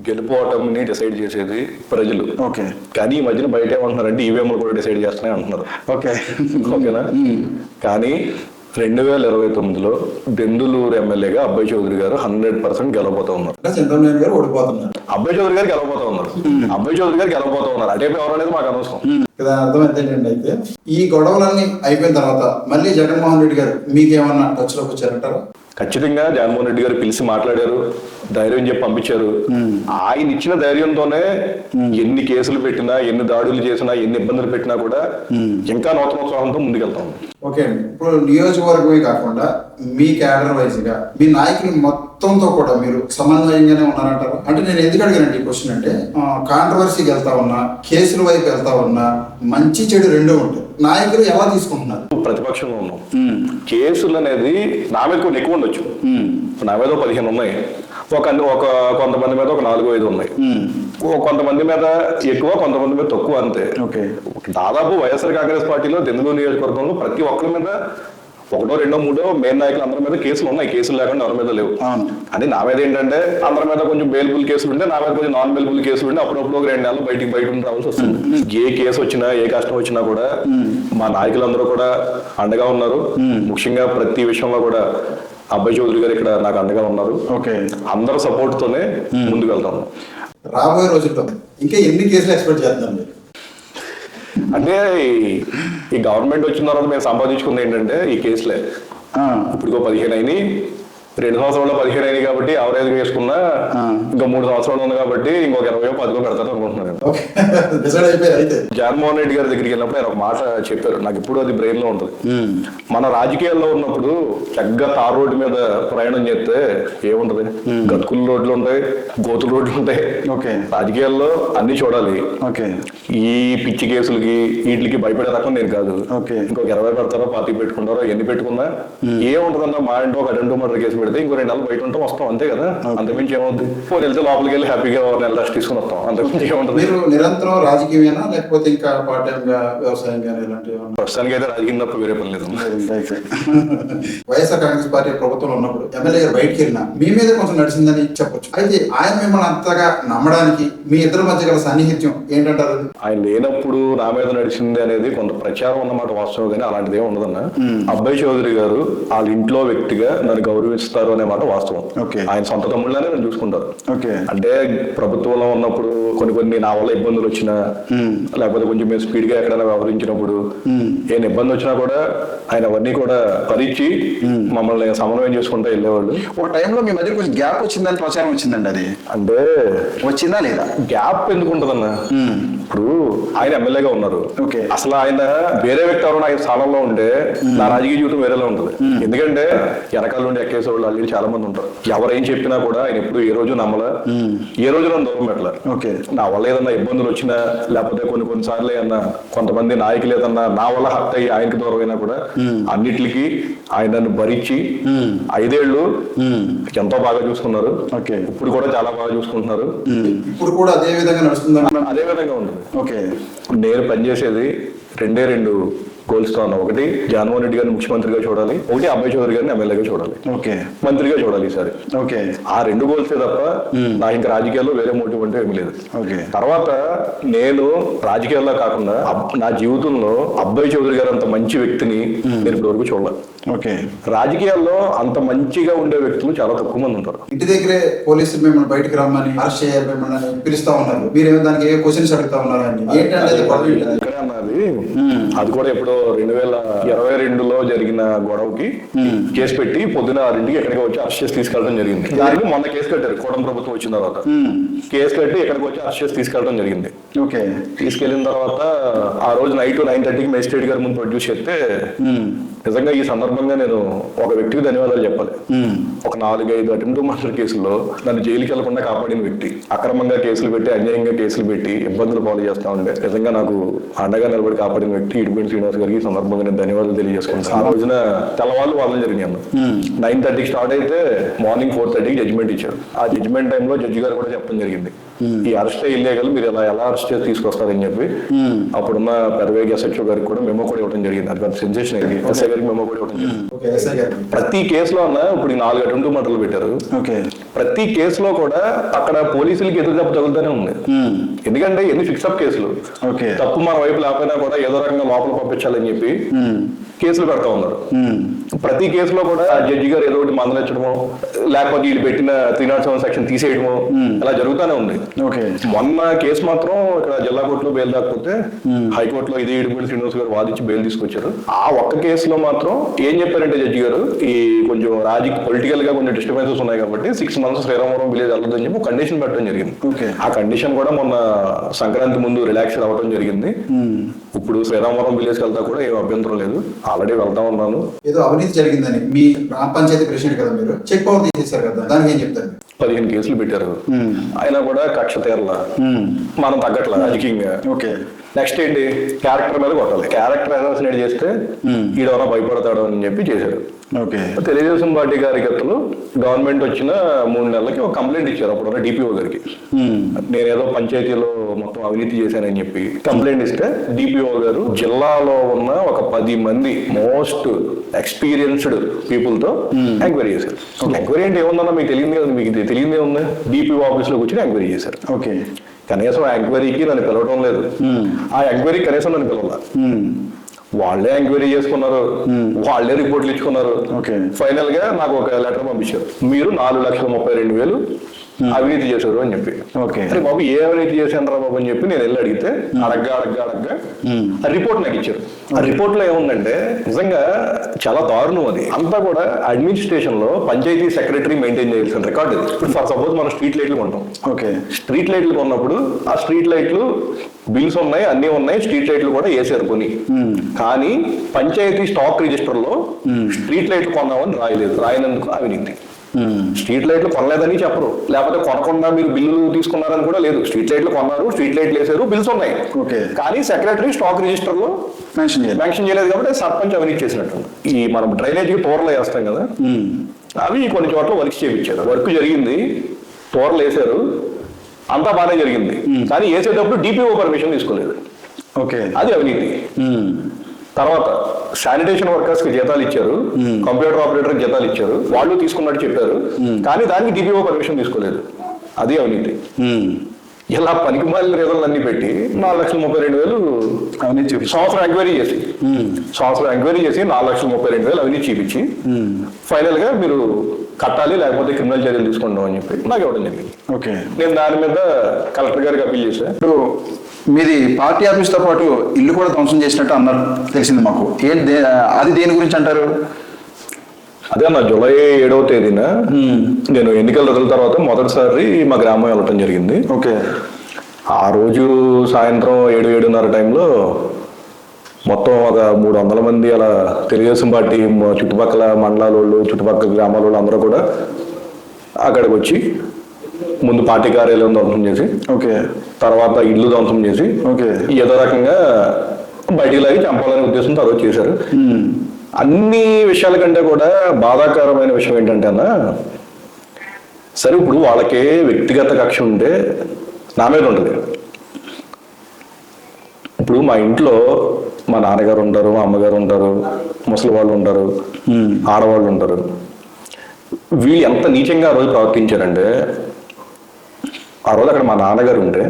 గెలుపు ఓటమిని డిసైడ్ చేసేది ప్రజలు. ఓకే. కానీ ఈ మధ్యన బయట ఏమంటున్నారంటే ఈవీఎంలు కూడా డిసైడ్ చేస్తున్నాయి అంటున్నారు. ఓకే. ఓకేనా. కానీ 2029లో దెందులూరు ఎమ్మెల్యేగా అబ్బాయి చౌదరి గారు 100% గెలవబోతా ఉన్నారు. చంద్రబాబు గారు ఓడిపోతున్నారు. అబ్బాయి చౌదరి గారు గెలవబోతా ఉన్నారు. అబ్బాయి చౌదరి గారు గెలవబోతా ఉన్నారు. అంటే ఎవరు అనేది మాకు అనవసరం. దాని అర్థం ఏంటంటే, అయితే ఈ గొడవలన్నీ అయిపోయిన తర్వాత మళ్ళీ జగన్మోహన్ రెడ్డి గారు మీకేమన్నా టచ్ లోకి వచ్చారంటారా? ఖచ్చితంగా జగన్మోహన్ రెడ్డి గారు పిలిచి మాట్లాడారు, ధైర్యం చెప్పి పంపించారు. ఆయన ఇచ్చిన ధైర్యంతోనే ఎన్ని కేసులు పెట్టినా, ఎన్ని దాడులు చేసినా, ఎన్ని ఇబ్బందులు పెట్టినా కూడా ఇంకా నూతనోత్సాహంతో ముందుకెళ్తాం. ఓకే అండి. ఇప్పుడు నియోజకవర్గమే కాకుండా మీ క్యాడర్ వైజ్ గా మీ నాయకులు మొత్తంతో కూడా మీరు సమన్వయంగానే ఉన్నారంటారు? అంటే నేను ఎందుకు అడిగానండి ఈ క్వశ్చన్ అంటే, కాంట్రవర్సీకి వెళ్తా ఉన్నా, కేసుల వైపు వెళ్తా ఉన్నా, మంచి చెడు రెండూ ఉంటాయి. నాయకులు ఎలా తీసుకుంటున్నారు? ప్రతిపక్షంలో ఉన్నాం. కేసులు అనేది నా మీద కొన్ని ఎక్కువ ఉండొచ్చు. నా మీద 15 ఉన్నాయి, కొంతమంది మీద ఒక 4-5 ఉన్నాయి. కొంతమంది మీద ఎక్కువ, కొంతమంది మీద తక్కువ, అంతే. దాదాపు వైఎస్ఆర్ కాంగ్రెస్ పార్టీలో దెందులూరు నియోజకవర్గంలో ప్రతి ఒక్కరి మీద 1, 2, 3 మెయిన్ నాయకులు అందరి మీద కేసులు ఉన్నాయి. కేసులు లేకుండా ఎవరి మీద లేవు. అది నా మీద ఏంటంటే అందరి మీద కొంచెం బెయిలబుల్ కేసులు ఉంటే, నా మీద కొంచెం నాన్ బెయిలబుల్ కేసులు ఉంటే అప్పుడప్పుడు 2 నెలలు బయట రావాల్సి వస్తుంది. ఏ కేసు వచ్చినా, ఏ కష్టం వచ్చినా కూడా మా నాయకులందరూ కూడా అండగా ఉన్నారు. ముఖ్యంగా ప్రతి విషయంలో కూడా అబ్బాయి చౌదరి గారు ఇక్కడ నాకు అండగా ఉన్నారు. అందరూ సపోర్ట్ తోనే ముందుకు వెళ్తాము. రాబోయే రోజుల్లో ఇంకా ఎన్ని కేసులు ఎక్స్పెక్ట్ చేస్తున్నారు మీరు? అంటే ఈ గవర్నమెంట్ వచ్చిన తర్వాత మేము సంపాదించుకుంది ఏంటంటే ఈ కేసులే. ఇప్పుడు 15 అయినాయి, 2 సంవత్సరాల్లో 15 అయినాయి కాబట్టి యావరేజ్ వేసుకున్నా ఇంకా 3 సంవత్సరాలు ఉంది కాబట్టి ఇంకొక 20-10 పెడతాను అనుకుంటున్నాను. డిసైడ్ అయిపోయారు అయితే. జగన్మోహన్ రెడ్డి గారి దగ్గరికి వెళ్ళినప్పుడు ఆయన ఒక మాట చెప్పారు, నాకు ఇప్పుడు అది బ్రెయిన్ లో ఉంటుంది. మన రాజకీయాల్లో ఉన్నప్పుడు చక్కగా తార్ రోడ్డు మీద ప్రయాణం చేస్తే ఏముంటది, గతుకుల రోడ్లు ఉంటాయి, గోతుల రోడ్లు ఉంటాయి. రాజకీయాల్లో అన్ని చూడాలి. ఈ పిచ్చి కేసులకి వీటికి భయపడే రకం నేను కాదు. ఇంకొక 20 పెడతారో 40 పెట్టుకుంటారో ఎన్ని పెట్టుకున్నా ఏముంటదన్నా, మా ఇంట్లో ఒక 2 మర్డర్ కేసు పెడితే ఇంకో 2 నెలలు బయట ఉంటాం, వస్తాం, అంతే కదా. అంతకుమించి ఏమవుతుంది, వెళ్తే లోపలికి వెళ్ళి హ్యాపీగా 1 నెల రెస్ట్ తీసుకుని వస్తాం, అంతకుమించి ఏముంటుంది. మీరు నిరంతరం రాజకీయమేనా లేకపోతే ఇంకా పార్ట్ టైం గా వ్యవసాయం కానీ ఇలాంటివి? ప్రస్తుతానికి అయితే రాజకీయం తప్ప వేరే పని లేదు. వైఎస్ఆర్ కాంగ్రెస్ పార్టీ ప్రభుత్వంలో ఉన్నప్పుడు ఎమ్మెల్యే గారు బయటకు వెళ్ళినా మీ మీద కొంచెం నడిచిందని చెప్పొచ్చు. అయితే ఆయన మిమ్మల్ని అంతగా నమ్మడానికి మీ ఇద్దరి మధ్య గల సాన్నిహిత్యం ఏంటంటారు? ఆయన లేనప్పుడు నా మీద నడిచింది అనేది కొంత ప్రచారం అన్నమాట వాస్తవం, కానీ అలాంటిది ఏమి ఉండదన్న. అబ్బాయి చౌదరి గారు వాళ్ళ ఇంట్లో వ్యక్తిగా నన్ను గౌరవిస్తారు అనే మాట వాస్తవం. ఆయన సొంత తమ్ముళ్ళనే నన్ను చూసుకుంటారు. అంటే ప్రభుత్వంలో ఉన్నప్పుడు కొన్ని నా వల్ల ఇబ్బందులు వచ్చినా, లేకపోతే కొంచెం మేము స్పీడ్ గా ఎక్కడైనా వ్యవహరించినప్పుడు ఏం ఇబ్బంది వచ్చినా కూడా ఆయన అవన్నీ కూడా భరించి మమ్మల్ని సమన్వయం చేసుకుంటూ వెళ్ళేవాళ్ళు. ఒక టైంలో మీ మధ్య కొంచెం గ్యాప్ వచ్చిందని ప్రచారం వచ్చిందండి, అది అంటే వచ్చిందా లేదా? గ్యాప్ ఎందుకు ఉంటదన్న, ఇప్పుడు ఆయన ఎమ్మెల్యేగా ఉన్నారు, అసలు ఆయన వేరే వ్యక్తి ఎవరైనా ఆయన స్థానంలో ఉంటే నా రాజకీయ జీవితం వేరేలా ఉంటుంది. ఎందుకంటే వెనకాల నుండి ఎక్కేసే వాళ్ళు అల్లి చాలా మంది ఉంటారు. ఎవరేం చెప్పినా కూడా ఆయన ఎప్పుడు ఏ రోజు నమ్మలా, ఏ రోజు నన్ను దూరం పెట్టలే. నా వల్ల ఏదన్నా ఇబ్బందులు వచ్చినా, లేకపోతే కొన్నిసార్లు ఏదన్నా కొంతమంది నాయకులు ఏదన్నా నా వల్ల హర్ట్ అయ్యి ఆయనకి దూరం అయినా కూడా అన్నిటికీ ఆయన నన్ను భరించి 5 ఏళ్ళు ఎంతో బాగా చూసుకున్నారు. ఇప్పుడు కూడా చాలా బాగా చూసుకుంటున్నారు. ఇప్పుడు కూడా అదే విధంగా నడుస్తుంది. అదే విధంగా ఉంటుంది. నేను పనిచేసేది 2 గోల్స్ తో అన్న. ఒకటి జగన్మోహన్ రెడ్డి గారిని ముఖ్యమంత్రిగా చూడాలి, ఒకటి అబ్బాయి చౌదరి గారిని ఎమ్మెల్యేగా చూడాలి, మంత్రిగా చూడాలి ఈసారి. ఆ 2 గోల్సే తప్ప నాకు ఇంకా రాజకీయాల్లో వేరే మోటివ్ అంటే ఏమి లేదు. తర్వాత నేను రాజకీయాల్లో కాకుండా నా జీవితంలో అబ్బాయి చౌదరి గారు అంత మంచి వ్యక్తిని నేను ఇప్పటివరకు చూడలేదు. రాజకీయాల్లో అంత మంచిగా ఉండే వ్యక్తులు చాలా తక్కువ మంది ఉంటారు. ఇంటి దగ్గరే పోలీసులు మిమ్మల్ని బయటకి రమ్మని అరెస్ట్ చేయాలి మిమ్మల్ని పిలుస్తా ఉన్నారు, మీరేమో దానికి ఏ క్వశ్చన్స్ అడుగుతా ఉన్నారు అని ఇక్కడే అన్నది. అది కూడా ఎప్పుడో 2022లో జరిగిన గొడవకి కేసు పెట్టి పొద్దున 6ంటికి ఎక్కడికి వచ్చి అరెస్ట్ చేసి తీసుకెళ్ళడం జరిగింది. దానికి మొన్న కేసు కట్టారు, కూటమి ప్రభుత్వం వచ్చిన తర్వాత కేసు కట్టి ఎక్కడికి వచ్చి అరెస్ట్ చేసి తీసుకెళ్ళడం జరిగింది. తీసుకెళ్లిన తర్వాత ఆ రోజు నైట్ 9:30కి మేజిస్ట్రేట్ గారి ముందు ప్రొడ్యూస్ చేస్తే నిజంగా ఈ సందర్భంగా నేను ఒక వ్యక్తికి ధన్యవాదాలు చెప్పాలి. ఒక 4-5 అటెంప్ట్ మర్డర్ కేసుల్లో నన్ను జైలుకి వెళ్లకుండా కాపాడిన వ్యక్తి, అక్రమంగా కేసులు పెట్టి అన్యాయంగా కేసులు పెట్టి ఇబ్బందులు పాలు చేస్తా ఉండే నిజంగా నాకు అండగా నిలబడి కాపాడిన వ్యక్తి ఇడిపేటి శ్రీనివాస్ గారికి సందర్భంగా నేను ధన్యవాదాలు తెలియజేసుకుంటాను. ఆ రోజున తెల్లవాళ్ళు వాదన జరిగినాయి. 9:30కి స్టార్ట్ అయితే మార్నింగ్ 4:30కి జడ్జిమెంట్ ఇచ్చారు. ఆ జడ్జిమెంట్ టైంలో జడ్జి గారు కూడా చెప్పడం జరిగింది, ఈ అరెస్ట్ ఇల్లీగల్, మీరు ఎలా అరెస్ట్ చేసి తీసుకొస్తారని చెప్పి అప్పుడున్న పెదవేగి ఎస్హెచ్ఓ గారికి కూడా మెమో కూడా ఇవ్వడం జరిగింది. అది పెద్ద సెన్సేషన్ అయింది. ఎస్ఐ గారికి మెమో కూడా ఇవ్వడం జరిగింది. ప్రతి కేసులో ఇప్పుడు 4 అటెంప్ట్ మర్డర్లు పెట్టారు. ప్రతి కేసులో కూడా అక్కడ పోలీసులకి ఎదురు దెబ్బ తగులుతూనే ఉంది. ఎందుకంటే ఎన్ని ఫిక్సప్ కేసులు, తప్పు మన వైపు లేకపోయినా కూడా ఏదో రకంగా లోపల పంపించాలని చెప్పి కేసులు పెడతా ఉన్నారు. ప్రతి కేసులో కూడా జడ్జి గారు ఏదో ఒకటి మందలించడమో, లేకపోతే వీళ్ళు పెట్టిన 307 సెక్షన్ తీసేయడమో ఇలా జరుగుతూనే ఉంది. మొన్న కేసు మాత్రం ఇక్కడ జిల్లా కోర్టులో బెయిల్ దాకపోతే హైకోర్టులో ఇదే ఇడిపేటి శ్రీనివాస్ గారు వాదించి బెయిల్ తీసుకొచ్చారు. ఆ ఒక్క కేసులో మాత్రం ఏం చెప్పారంటే జడ్జి గారు, ఈ కొంచెం పొలిటికల్ గా కొంచెం డిస్టర్బెన్సెస్ ఉన్నాయి కాబట్టి 6 months శ్రీరామవరం విలేజ్ వెళ్ళదని చెప్పి కండిషన్ పెట్టడం జరిగింది. ఆ కండిషన్ కూడా మొన్న సంక్రాంతి ముందు రిలాక్స్ అవ్వడం జరిగింది. ఇప్పుడు శ్రీరామవరం విలేజ్ వెళ్తా కూడా ఏం అభ్యంతరం లేదు, ఆల్రెడీ వెళ్తా ఉన్నాను. ఏదో అవినీతి జరిగిందని మీ గ్రామ పంచాయతీ ప్రెసిడెంట్ కదా, మీరు చెక్ పవర్ తీసేశారు కదా, దానికి ఏం చెప్తారు? 15 కేసులు పెట్టారు, అయినా కూడా కక్ష తీరలా, మనం తగ్గట్లా రాజకీయంగా. నెక్స్ట్ ఏంటి, క్యారెక్టర్ మీద కొట్టాలి. క్యారెక్టర్ అసాసినేట్ చేస్తే ఈడవనా భయపడతాడు అని చెప్పి చేశారు. తెలుగుదేశం పార్టీ కార్యకర్తలు గవర్నమెంట్ వచ్చిన 3 నెలలకి ఒక కంప్లైంట్ ఇచ్చారు అప్పుడు డిపిఓ గారికి. నేనేదో పంచాయతీలో మొత్తం అవినీతి చేశానని చెప్పి కంప్లైంట్ ఇస్తే డిపిఓ గారు జిల్లాలో ఉన్న ఒక 10 మంది మోస్ట్ ఎక్స్పీరియన్స్డ్ పీపుల్ తో ఎంక్వైరీ చేశారు. ఎంక్వైరీ అంటే ఏముందన్నా మీకు తెలియదే ఉంది, డిపిఓ ఆఫీస్ లో కూర్చొని ఎంక్వైరీ చేశారు. కనీసం ఆ ఎంక్వైరీకి నన్ను పిలవడం లేదు, ఆ ఎంక్వైరీ కనీసం నన్ను పిలవాల. వాళ్ళే ఎంక్వైరీ చేసుకున్నారు, వాళ్ళే రిపోర్ట్లు ఇచ్చుకున్నారు. ఓకే. ఫైనల్ గా నాకు ఒక లెటర్ పంపించారు, మీరు 4,32,000 అవినీతి చేశారు అని చెప్పి. ఓకే. అరే బాబు ఏ అవినీతి చేశాను రా బాబు అని చెప్పి నేను వెళ్ళి అడిగితే అడగ్గా ఆ రిపోర్ట్ నాకు ఇచ్చారు. ఆ రిపోర్ట్ లో ఏముందంటే నిజంగా చాలా దారుణం. అది అంతా కూడా అడ్మినిస్ట్రేషన్ లో పంచాయతీ సెక్రటరీ మెయింటైన్ చేయాల్సిన రికార్డ్ ఇది. ఇప్పుడు ఫర్ సపోజ్ మనం స్ట్రీట్ లైట్లు కొంటాం. ఓకే. స్ట్రీట్ లైట్లు కొన్నప్పుడు ఆ స్ట్రీట్ లైట్లు బిల్స్ ఉన్నాయి, అన్ని ఉన్నాయి, స్ట్రీట్ లైట్లు కూడా వేసారు కొని. కానీ పంచాయతీ స్టాక్ రిజిస్టర్ లో స్ట్రీట్ లైట్లు కొన్నామని రాయనందుకు అవినీతి. స్ట్రీట్ లైట్లు కొనలేదని చెప్పరు, లేకపోతే కొనకుండా మీరు బిల్లులు తీసుకున్నారని కూడా లేదు. స్ట్రీట్ లైట్లు కొన్నారు, స్ట్రీట్ లైట్లు వేసారు, బిల్స్ ఉన్నాయి. ఓకే. కానీ సెక్రటరీ స్టాక్ రిజిస్టర్ లో మెన్షన్ చేయలేదు కాబట్టి సర్పంచ్ అవినీతి చేసినట్టు. ఈ మనం డ్రైనేజ్ తోరలు వేస్తాం కదా, అవి కొన్ని చోట్ల వర్క్ చేయించారు. వర్క్ జరిగింది, తోరలు వేసారు, అంతా బాగానే జరిగింది. కానీ వేసేటప్పుడు డిపిఓ పర్మిషన్ తీసుకోలేదు. ఓకే. అది అవినీతి. తర్వాత శానిటేషన్ వర్కర్స్ కి జీతాలు ఇచ్చారు, కంప్యూటర్ ఆపరేటర్ కి జీతాలు ఇచ్చారు, వాళ్ళు తీసుకున్నట్టు చెప్పారు, కానీ దానికి డిపిఓ పర్మిషన్ తీసుకోలేదు. అది అవినీతి. ఇలా పనికిమాలిన రీజన్లు అన్ని పెట్టి 4,32,000 అవినీతి చూపించి సంవత్సరం ఎంక్వైరీ చేసి 4,32,000 అవినీతి చూపించి ఫైనల్ గా మీరు కట్టాలి లేకపోతే క్రిమినల్ చర్యలు తీసుకుంటాం అని చెప్పి నాకు ఇవ్వడం జరిగింది. ఓకే. నేను దాని మీద కలెక్టర్ గారికి అప్పీల్ చేశాను. ఇప్పుడు మీది పార్టీ ఆఫీస్తో పాటు ఇల్లు కూడా ధ్వంసం చేసినట్టు అన్నారు, తెలిసింది మాకు. అది దేని గురించి అంటారు? అదే అన్న, జూలై 7వ తేదీన నేను ఎన్నికల రోజుల తర్వాత మొదటిసారి మా గ్రామం వెళ్ళటం జరిగింది. ఓకే. ఆ రోజు సాయంత్రం 7-7:30 టైంలో మొత్తం ఒక 300 మంది అలా తెలుగుదేశం పార్టీ చుట్టుపక్కల మండలాల వాళ్ళు, చుట్టుపక్కల గ్రామాల వాళ్ళు అందరూ కూడా అక్కడికి వచ్చి ముందు పార్టీ కార్యాలయం ధ్వంసం చేసి, ఓకే, తర్వాత ఇల్లు ధ్వంసం చేసి, ఓకే, ఏదో రకంగా బయటికి లాగి చంపాలనే ఉద్దేశంతో ఆ రోజు చేశారు. అన్ని విషయాల కంటే కూడా బాధాకరమైన విషయం ఏంటంటే అన్న, సరే ఇప్పుడు వాళ్ళకే వ్యక్తిగత కక్ష ఉంటే నా మీద ఉంటుంది. ఇప్పుడు మా ఇంట్లో మా నాన్నగారు ఉంటారు, మా అమ్మగారు ఉంటారు, ముసలి వాళ్ళు ఉంటారు, ఆడవాళ్ళు ఉంటారు. వీళ్ళు ఎంత నీచంగా ఆ రోజు ప్రవర్తించారంటే, ఆ రోజు అక్కడ మా నాన్నగారు ఉంటే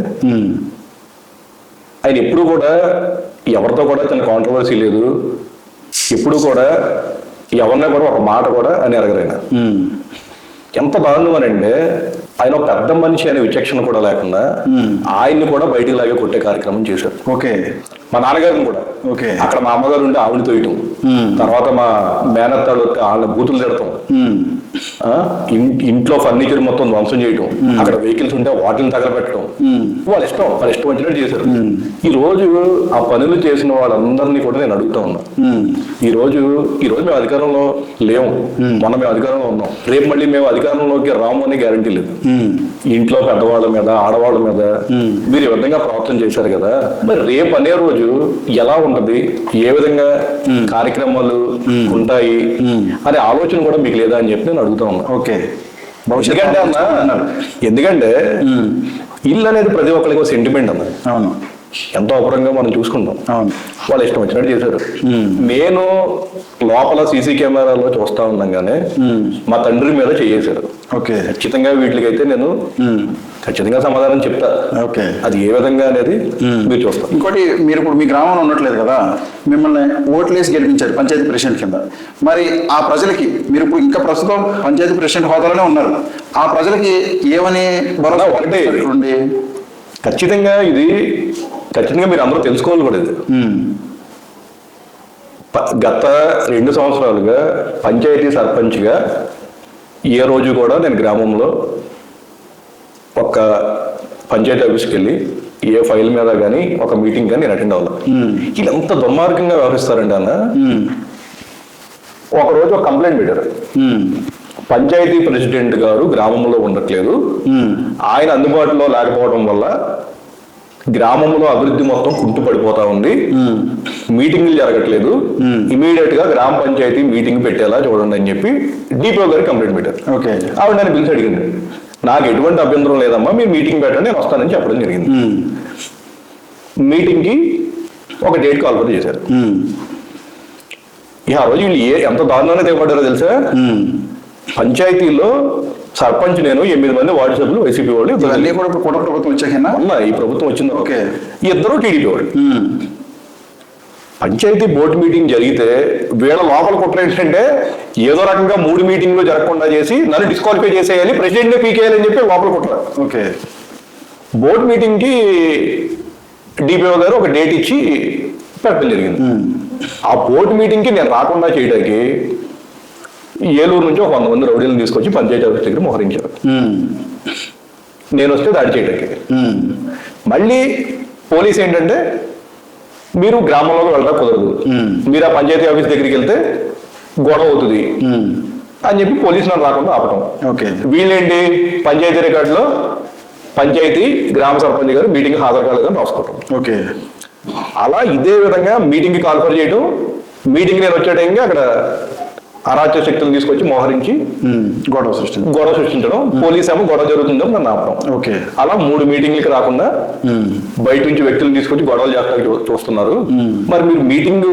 ఆయన ఎప్పుడు కూడా ఎవరితో కూడా తన కాంట్రవర్సీ లేదు, ఎప్పుడు కూడా ఎవరినా కూడా ఒక మాట కూడా అని అడగరు ఆయన. ఎంత దారుణం అని అంటే, ఆయన ఒక పెద్ద మనిషి అనే విచక్షణ కూడా లేకుండా ఆయన్ని కూడా బయటికి లాగే కొట్టే కార్యక్రమం చేశారు. ఓకే. మా నాన్నగారిని కూడా. ఓకే. అక్కడ మా అమ్మగారు ఉంటే ఆవిడ తోయటం, తర్వాత మా మేనత్తాడు వాళ్ళ బూతులు తిడతాం, ఇంట్లో ఫర్నిచర్ మొత్తం ధ్వంసం చేయటం, అక్కడ వెహికల్స్ ఉంటే వాటిని తగలబెట్టడం, వాళ్ళ ఇష్టం వచ్చినట్టు చేశారు. ఈ రోజు ఆ పనులు చేసిన వాళ్ళందరినీ కూడా నేను అడుగుతా ఉన్నా, ఈ రోజు మేము అధికారంలో లేము, మొన్న మేము అధికారంలో ఉన్నాం, రేపు మళ్ళీ మేము అధికారంలోకి రాము అనే గ్యారంటీ లేదు. ఇంట్లో పెద్దవాళ్ళ మీద, ఆడవాళ్ళ మీద మీరు ఈ విధంగా ప్రవర్తన చేశారు కదా, మరి రేపు అనే రోజు ఎలా ఉంటది, ఏ విధంగా కార్యక్రమాలు ఉంటాయి అనే ఆలోచన కూడా మీకు లేదా అని చెప్పి నేను అడుగుతా ఉన్నా. ఓకే. ఎందుకంటే ఇల్లు అనేది ప్రతి ఒక్కరికి ఒక సెంటిమెంట్ అన్నది. అవును. ఎంతో అపురంగా మనం చూసుకుంటాం. అవును. వాళ్ళు ఇష్టం వచ్చినట్టు చేశారు. నేను లోపల సీసీ కెమెరాలో చూస్తా ఉన్నాగానే మా తండ్రి మీద చేశారు. ఓకే. ఖచ్చితంగా వీటికైతే నేను ఖచ్చితంగా సమాధానం చెప్తా. ఓకే. అది ఏ విధంగా అనేది మీరు చూస్తారు. ఇంకోటి, మీరు ఇప్పుడు మీ గ్రామంలో ఉండట్లేదు కదా, మిమ్మల్ని ఓట్లేసి గెలిపించారు పంచాయతీ ప్రెసిడెంట్ కింద. మరి ఆ ప్రజలకి మీరు ఇప్పుడు ఇంకా ప్రస్తుతం పంచాయతీ ప్రెసిడెంట్ హోదాలోనే ఉన్నారు, ఆ ప్రజలకి ఏమని భరోసా ఒకటే ఉండి ఖచ్చితంగా మీరు అందరూ తెలుసుకోవాలి కూడా. ఇది గత 2 సంవత్సరాలుగా పంచాయతీ సర్పంచ్గా ఏ రోజు కూడా నేను గ్రామంలో ఒక పంచాయతీ ఆఫీస్కి వెళ్ళి ఏ ఫైల్ మీద కానీ ఒక మీటింగ్ కానీ నేను అటెండ్ అవ్వాలి. వీళ్ళు ఎంత దుర్మార్గంగా వ్యవహరిస్తారంటే అన్న, ఒకరోజు ఒక కంప్లైంట్ పెట్టారు, పంచాయతీ ప్రెసిడెంట్ గారు గ్రామంలో ఉండట్లేదు, ఆయన అందుబాటులో లేకపోవడం వల్ల గ్రామంలో అభివృద్ధి మొత్తం కుంటుపడిపోతా ఉంది, మీటింగ్లు జరగట్లేదు, ఇమీడియట్ గా గ్రామ పంచాయతీ మీటింగ్ పెట్టేలా చూడండి అని చెప్పి డిపిఓ గారికి కంప్లైంట్ పెట్టారు. ఓకే. ఆవిడ నన్ను పిలిచి అడిగింది, నాకు ఎటువంటి అభ్యంతరం లేదమ్మా, మీరు మీటింగ్ పెట్టండి, నేను వస్తానని చెప్పడం జరిగింది. మీటింగ్కి ఒక డేట్ కాల్ఫర్ చేశారు. ఆ రోజు వీళ్ళు ఎంత దారుణంగా తెగబడ్డారో తెలుసా, పంచాయతీలో సర్పంచ్ నేను 8 మంది వార్డు సభ్యులు వైసీపీ వాళ్ళు, ఇవన్నీ కూడా కూడా ప్రభుత్వం వచ్చాకన్నా ఈ ప్రభుత్వం వచ్చింది. ఓకే. ఇద్దరు టీడీపీ వాళ్ళు. పంచాయతీ బోర్డు మీటింగ్ జరిగితే వీళ్ళ లోపల కుట్ర ఏంటంటే ఏదో రకంగా 3 మీటింగ్లు జరగకుండా చేసి నన్ను డిస్క్వాలిఫై చేసేయాలి, ప్రెసిడెంట్నే పీకేయాలని చెప్పి లోపల కుట్ర. ఓకే. బోర్డు మీటింగ్కి డిపిఓ గారు ఒక డేట్ ఇచ్చి పెట్టడం జరిగింది. ఆ బోర్డు మీటింగ్కి నేను రాకుండా చేయడానికి ఏలూరు నుంచి ఒక 100 మంది రౌడీలను తీసుకొచ్చి పంచాయతీ ఆఫీస్ దగ్గర మోహరించారు. నేను వస్తే దాడి చేయడానికి. మళ్ళీ పోలీస్ ఏంటంటే మీరు గ్రామంలోకి వెళ్ళడం కుదరదు, మీరు ఆ పంచాయతీ ఆఫీస్ దగ్గరికి వెళ్తే గొడవ అవుతుంది అని చెప్పి పోలీసు నన్ను రాకుండా ఆపటం. ఓకే. వీళ్ళేంటి పంచాయతీ రికార్డులో పంచాయతీ గ్రామ సర్పంచ్ గారు మీటింగ్ హాజరు కాలేదని రాసుకోవటం. ఓకే. అలా ఇదే విధంగా మీటింగ్కి కాల్ఫర్ చేయడం, మీటింగ్ నేను వచ్చే టైంకి అక్కడ అరాచక శక్తులను తీసుకొచ్చి మోహరించి గొడవ సృష్టించడం, పోలీస్ ఏమో గొడవ జరుగుతుందని నన్ను ఆపడం. ఓకే. అలా 3 మీటింగ్లకి రాకుండా బయట నుంచి వ్యక్తులను తీసుకొచ్చి గొడవలు చేస్తానికి చూస్తున్నారు. మరి మీరు మీటింగ్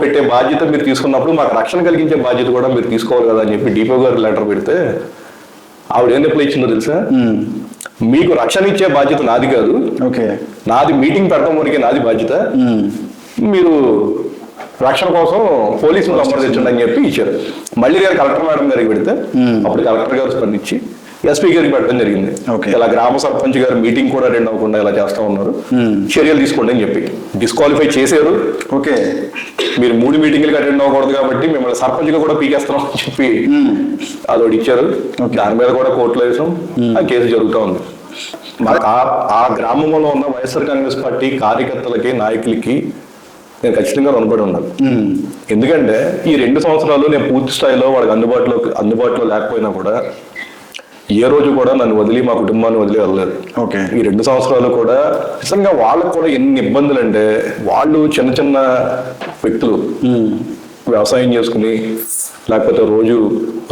పెట్టే బాధ్యత మీరు తీసుకున్నప్పుడు మాకు రక్షణ కలిగించే బాధ్యత కూడా మీరు తీసుకోవాలి కదా అని చెప్పి డిపో గారు లెటర్ పెడితే ఆవిడ ఏం రిప్లై ఇచ్చిందో తెలుసా? మీకు రక్షణ ఇచ్చే బాధ్యత నాది కాదు, ఓకే, నాది మీటింగ్ పెట్టడం వరకే నాది బాధ్యత, మీరు రక్షణ కోసం పోలీసులు సంప్రదించండి అని చెప్పి ఇచ్చారు. మళ్ళీ నేను కలెక్టర్ మేడం గారికి పెడితే అప్పుడు కలెక్టర్ గారు స్పందించి ఎస్పీ గారికి పెట్టడం జరిగింది. ఇలా గ్రామ సర్పంచ్ గారు మీటింగ్ కూడా అటెండ్ అవ్వకుండా ఇలా చేస్తా ఉన్నారు, చర్యలు తీసుకోండి అని చెప్పి డిస్క్వాలిఫై చేశారు. ఓకే. మీరు 3 మీటింగ్లకు అటెండ్ అవ్వకూడదు కాబట్టి మిమ్మల్ని సర్పంచ్ గా కూడా పీకేస్తాం అని చెప్పి అదొకటి ఇచ్చారు. దాని మీద కూడా కోర్టులో వేసాం, ఆ కేసు జరుగుతూ ఉంది. ఆ గ్రామంలో ఉన్న వైఎస్ఆర్ కాంగ్రెస్ పార్టీ కార్యకర్తలకి నాయకులకి నేను ఖచ్చితంగా రుణపడి ఉన్నాను. ఎందుకంటే ఈ 2 సంవత్సరాలు నేను పూర్తి స్థాయిలో వాళ్ళకి అందుబాటులో లేకపోయినా కూడా ఏ రోజు కూడా నన్ను వదిలి మా కుటుంబాన్ని వదిలి వెళ్ళలేదు. ఓకే. ఈ 2 సంవత్సరాలు కూడా నిజంగా వాళ్ళకు కూడా ఎన్ని ఇబ్బందులు అంటే, వాళ్ళు చిన్న చిన్న వ్యక్తులు వ్యవసాయం చేసుకుని, లేకపోతే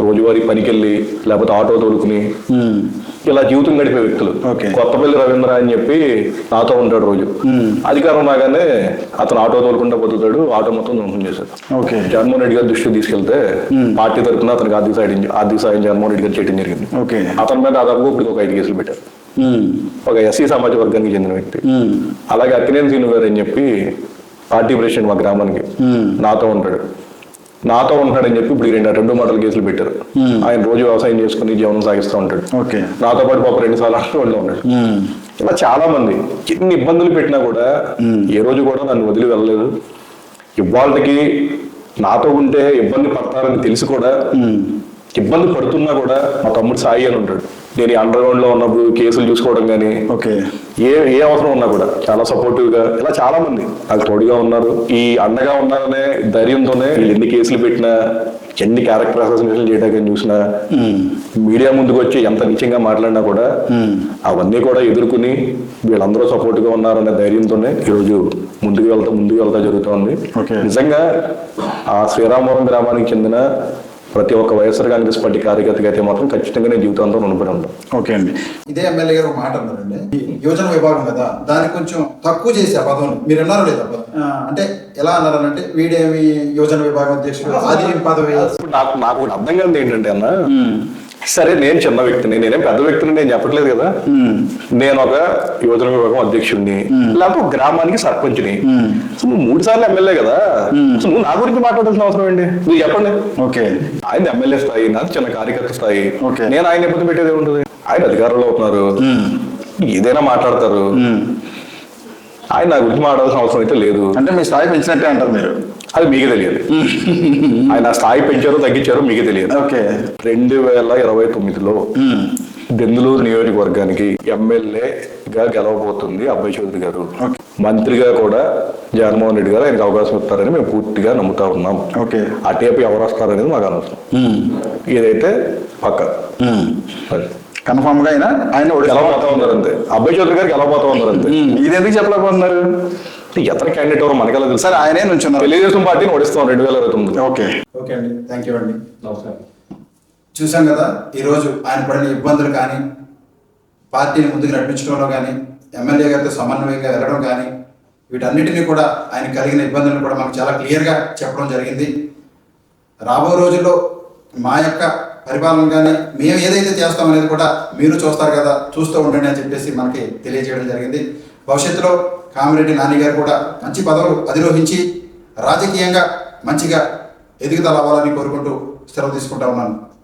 రోజువారీ పనికి వెళ్ళి, లేకపోతే ఆటో తోలుకుని ఇలా జీవితం గడిపే వ్యక్తులు. కొత్తపల్లి రవీంద్ర అని చెప్పి నాతో ఉంటాడు రోజు. అధికారం రాగానే అతను ఆటో తోలుకుంటా బతుకుతాడు, ఆటో మొత్తం ధ్వంసం చేశాడు. జగన్మోహన్ రెడ్డి గారు దృష్టికి తీసుకెళ్తే పార్టీ తరఫున అతనికి ఆర్థిక సాయం జగన్మోహన్ రెడ్డి గారు చేయడం జరిగింది. అతని మీద దాదాపు ఇప్పుడు ఒక 5 కేసులు పెట్టారు. ఒక ఎస్సీ సమాజ వర్గానికి చెందిన వ్యక్తి. అలాగే అక్కినేని శ్రీను గారు అని చెప్పి పార్టీ ప్రెసిడెంట్ మా గ్రామానికి నాతో ఉంటాడని చెప్పి ఇప్పుడు 2 మర్డర్ కేసులు పెట్టారు. ఆయన రోజు వ్యవసాయం చేసుకుని జీవనం సాగిస్తూ ఉంటాడు. నాతో పాటు పాప 2 సార్లు హాస్పిటల్లో ఉన్నాడు. ఇలా చాలా మంది ఎన్ని ఇబ్బందులు పెట్టినా కూడా ఏ రోజు కూడా నన్ను వదిలి వెళ్ళలేదు. ఇవాళకి నాతో ఉంటే ఇబ్బంది పడతారని తెలిసి కూడా, ఇబ్బంది పడుతున్నా కూడా మా తమ్ముడు సాయి అని ఉంటాడు. నేను ఈ అండర్ గ్రౌండ్ లో ఉన్నప్పుడు కేసులు చూసుకోవడం కానీ, ఏ అవసరం ఉన్నా కూడా చాలా సపోర్టివ్ గా ఇలా చాలా మంది నాకు తోడుగా ఉన్నారు. ఈ అండగా ఉన్నారనే ధైర్యంతోనే వీళ్ళు ఎన్ని కేసులు పెట్టినా, ఎన్ని క్యారెక్టర్ అసాసినేషన్ చేయడానికి చూసినా, మీడియా ముందుకు వచ్చి ఎంత నిజంగా మాట్లాడినా కూడా అవన్నీ కూడా ఎదుర్కొని వీళ్ళందరూ సపోర్ట్ గా ఉన్నారనే ధైర్యంతోనే ఈరోజు ముందుకు వెళ్తా జరుగుతోంది. నిజంగా ఆ శ్రీరామవరం గ్రామానికి చెందిన ప్రతి ఒక్క వైఎస్ఆర్ కాంగ్రెస్ పార్టీ కార్యకర్తకి అయితే మాత్రం ఖచ్చితంగా నేను జీవితాంతం రుణపడి ఉంటాను. ఓకే అండి. ఇదే ఎమ్మెల్యే గారు ఒక మాట అన్నారండి, యువజన విభాగం కదా, దాన్ని కొంచెం తక్కువ చేసి ఆ పదం మీరు అన్నారో లేదా? అంటే ఎలా అన్నారనంటే వీడేమి యువజన విభాగం అధ్యక్షుడు, అది పదవి. నాకు అర్థం కాదు ఏంటంటే అన్న, సరే నేను చిన్న వ్యక్తిని, నేనేం పెద్ద వ్యక్తిని నేను చెప్పట్లేదు కదా. నేను ఒక యువజన విభాగం అధ్యక్షుడిని, లేకపోతే ఒక గ్రామానికి సర్పంచ్ని. నువ్వు 3 సార్లు ఎమ్మెల్యే కదా, నువ్వు నా గురించి మాట్లాడాల్సిన అవసరం ఏంటి? మీరు చెప్పండి. ఆయన ఎమ్మెల్యే స్థాయి, నాది చిన్న కార్యకర్త స్థాయి. నేను ఆయన ఇబ్బంది పెట్టేది ఏముంటుంది? ఆయన అధికారంలో అవుతున్నారు, ఏదైనా మాట్లాడతారు. ఆయన నా గురించి మాట్లాడాల్సిన అవసరం అయితే లేదు. అంటే మీ స్థాయి పెంచినట్టే అంటారు మీరు? అది మీకే తెలియదు. ఆయన స్థాయి పెంచారో తగ్గించారో మీకే తెలియదు. 2029లో దెందులూరు నియోజకవర్గానికి ఎమ్మెల్యేగా గెలవబోతుంది అబ్బాయి చౌదరి గారు. మంత్రిగా కూడా జగన్మోహన్ రెడ్డి గారు ఆయనకు అవకాశం ఇస్తారని మేము పూర్తిగా నమ్ముతా ఉన్నాం. ఆ టేపు ఎవరు వస్తారనేది మాకు అనవసరం. ఏదైతే పక్క కన్ఫామ్ గా ఆయన గెలవబోతా ఉన్నారు అంతే. అబ్బాయి చౌదరి గారికి గెలవబోతా ఉన్నారు అంతే. ఇది ఎందుకు చెప్పలేకపోతున్నారు? ఎతర క్యాండిడేట్ ఎవరు మనకెలా తెలుసు. సరే, ఆయనే నుంచి తెలుగుదేశం పార్టీని ఓడిస్తాం 2029. ఓకే అండి, థ్యాంక్ యూ అండి. చూసాం కదా ఈరోజు ఆయన పడిన ఇబ్బందులు కానీ, పార్టీని ముందుకు నడిపించడంలో కానీ, ఎమ్మెల్యే గారితో సమన్వయంగా వెళ్ళడం కానీ, వీటన్నిటినీ కూడా ఆయన కలిగిన ఇబ్బందులను కూడా మనకు చాలా క్లియర్గా చెప్పడం జరిగింది. రాబో రోజుల్లో మా యొక్క పరిపాలన కానీ మేము ఏదైతే చేస్తామనేది కూడా మీరు చూస్తారు కదా, చూస్తూ ఉండండి అని చెప్పేసి మనకి తెలియజేయడం జరిగింది. భవిష్యత్తులో కామిరెడ్డి నాని గారు కూడా మంచి పదవులు అధిరోహించి రాజకీయంగా మంచిగా ఎదుగుదల అవ్వాలని కోరుకుంటూ సెలవు తీసుకుంటా ఉన్నాను.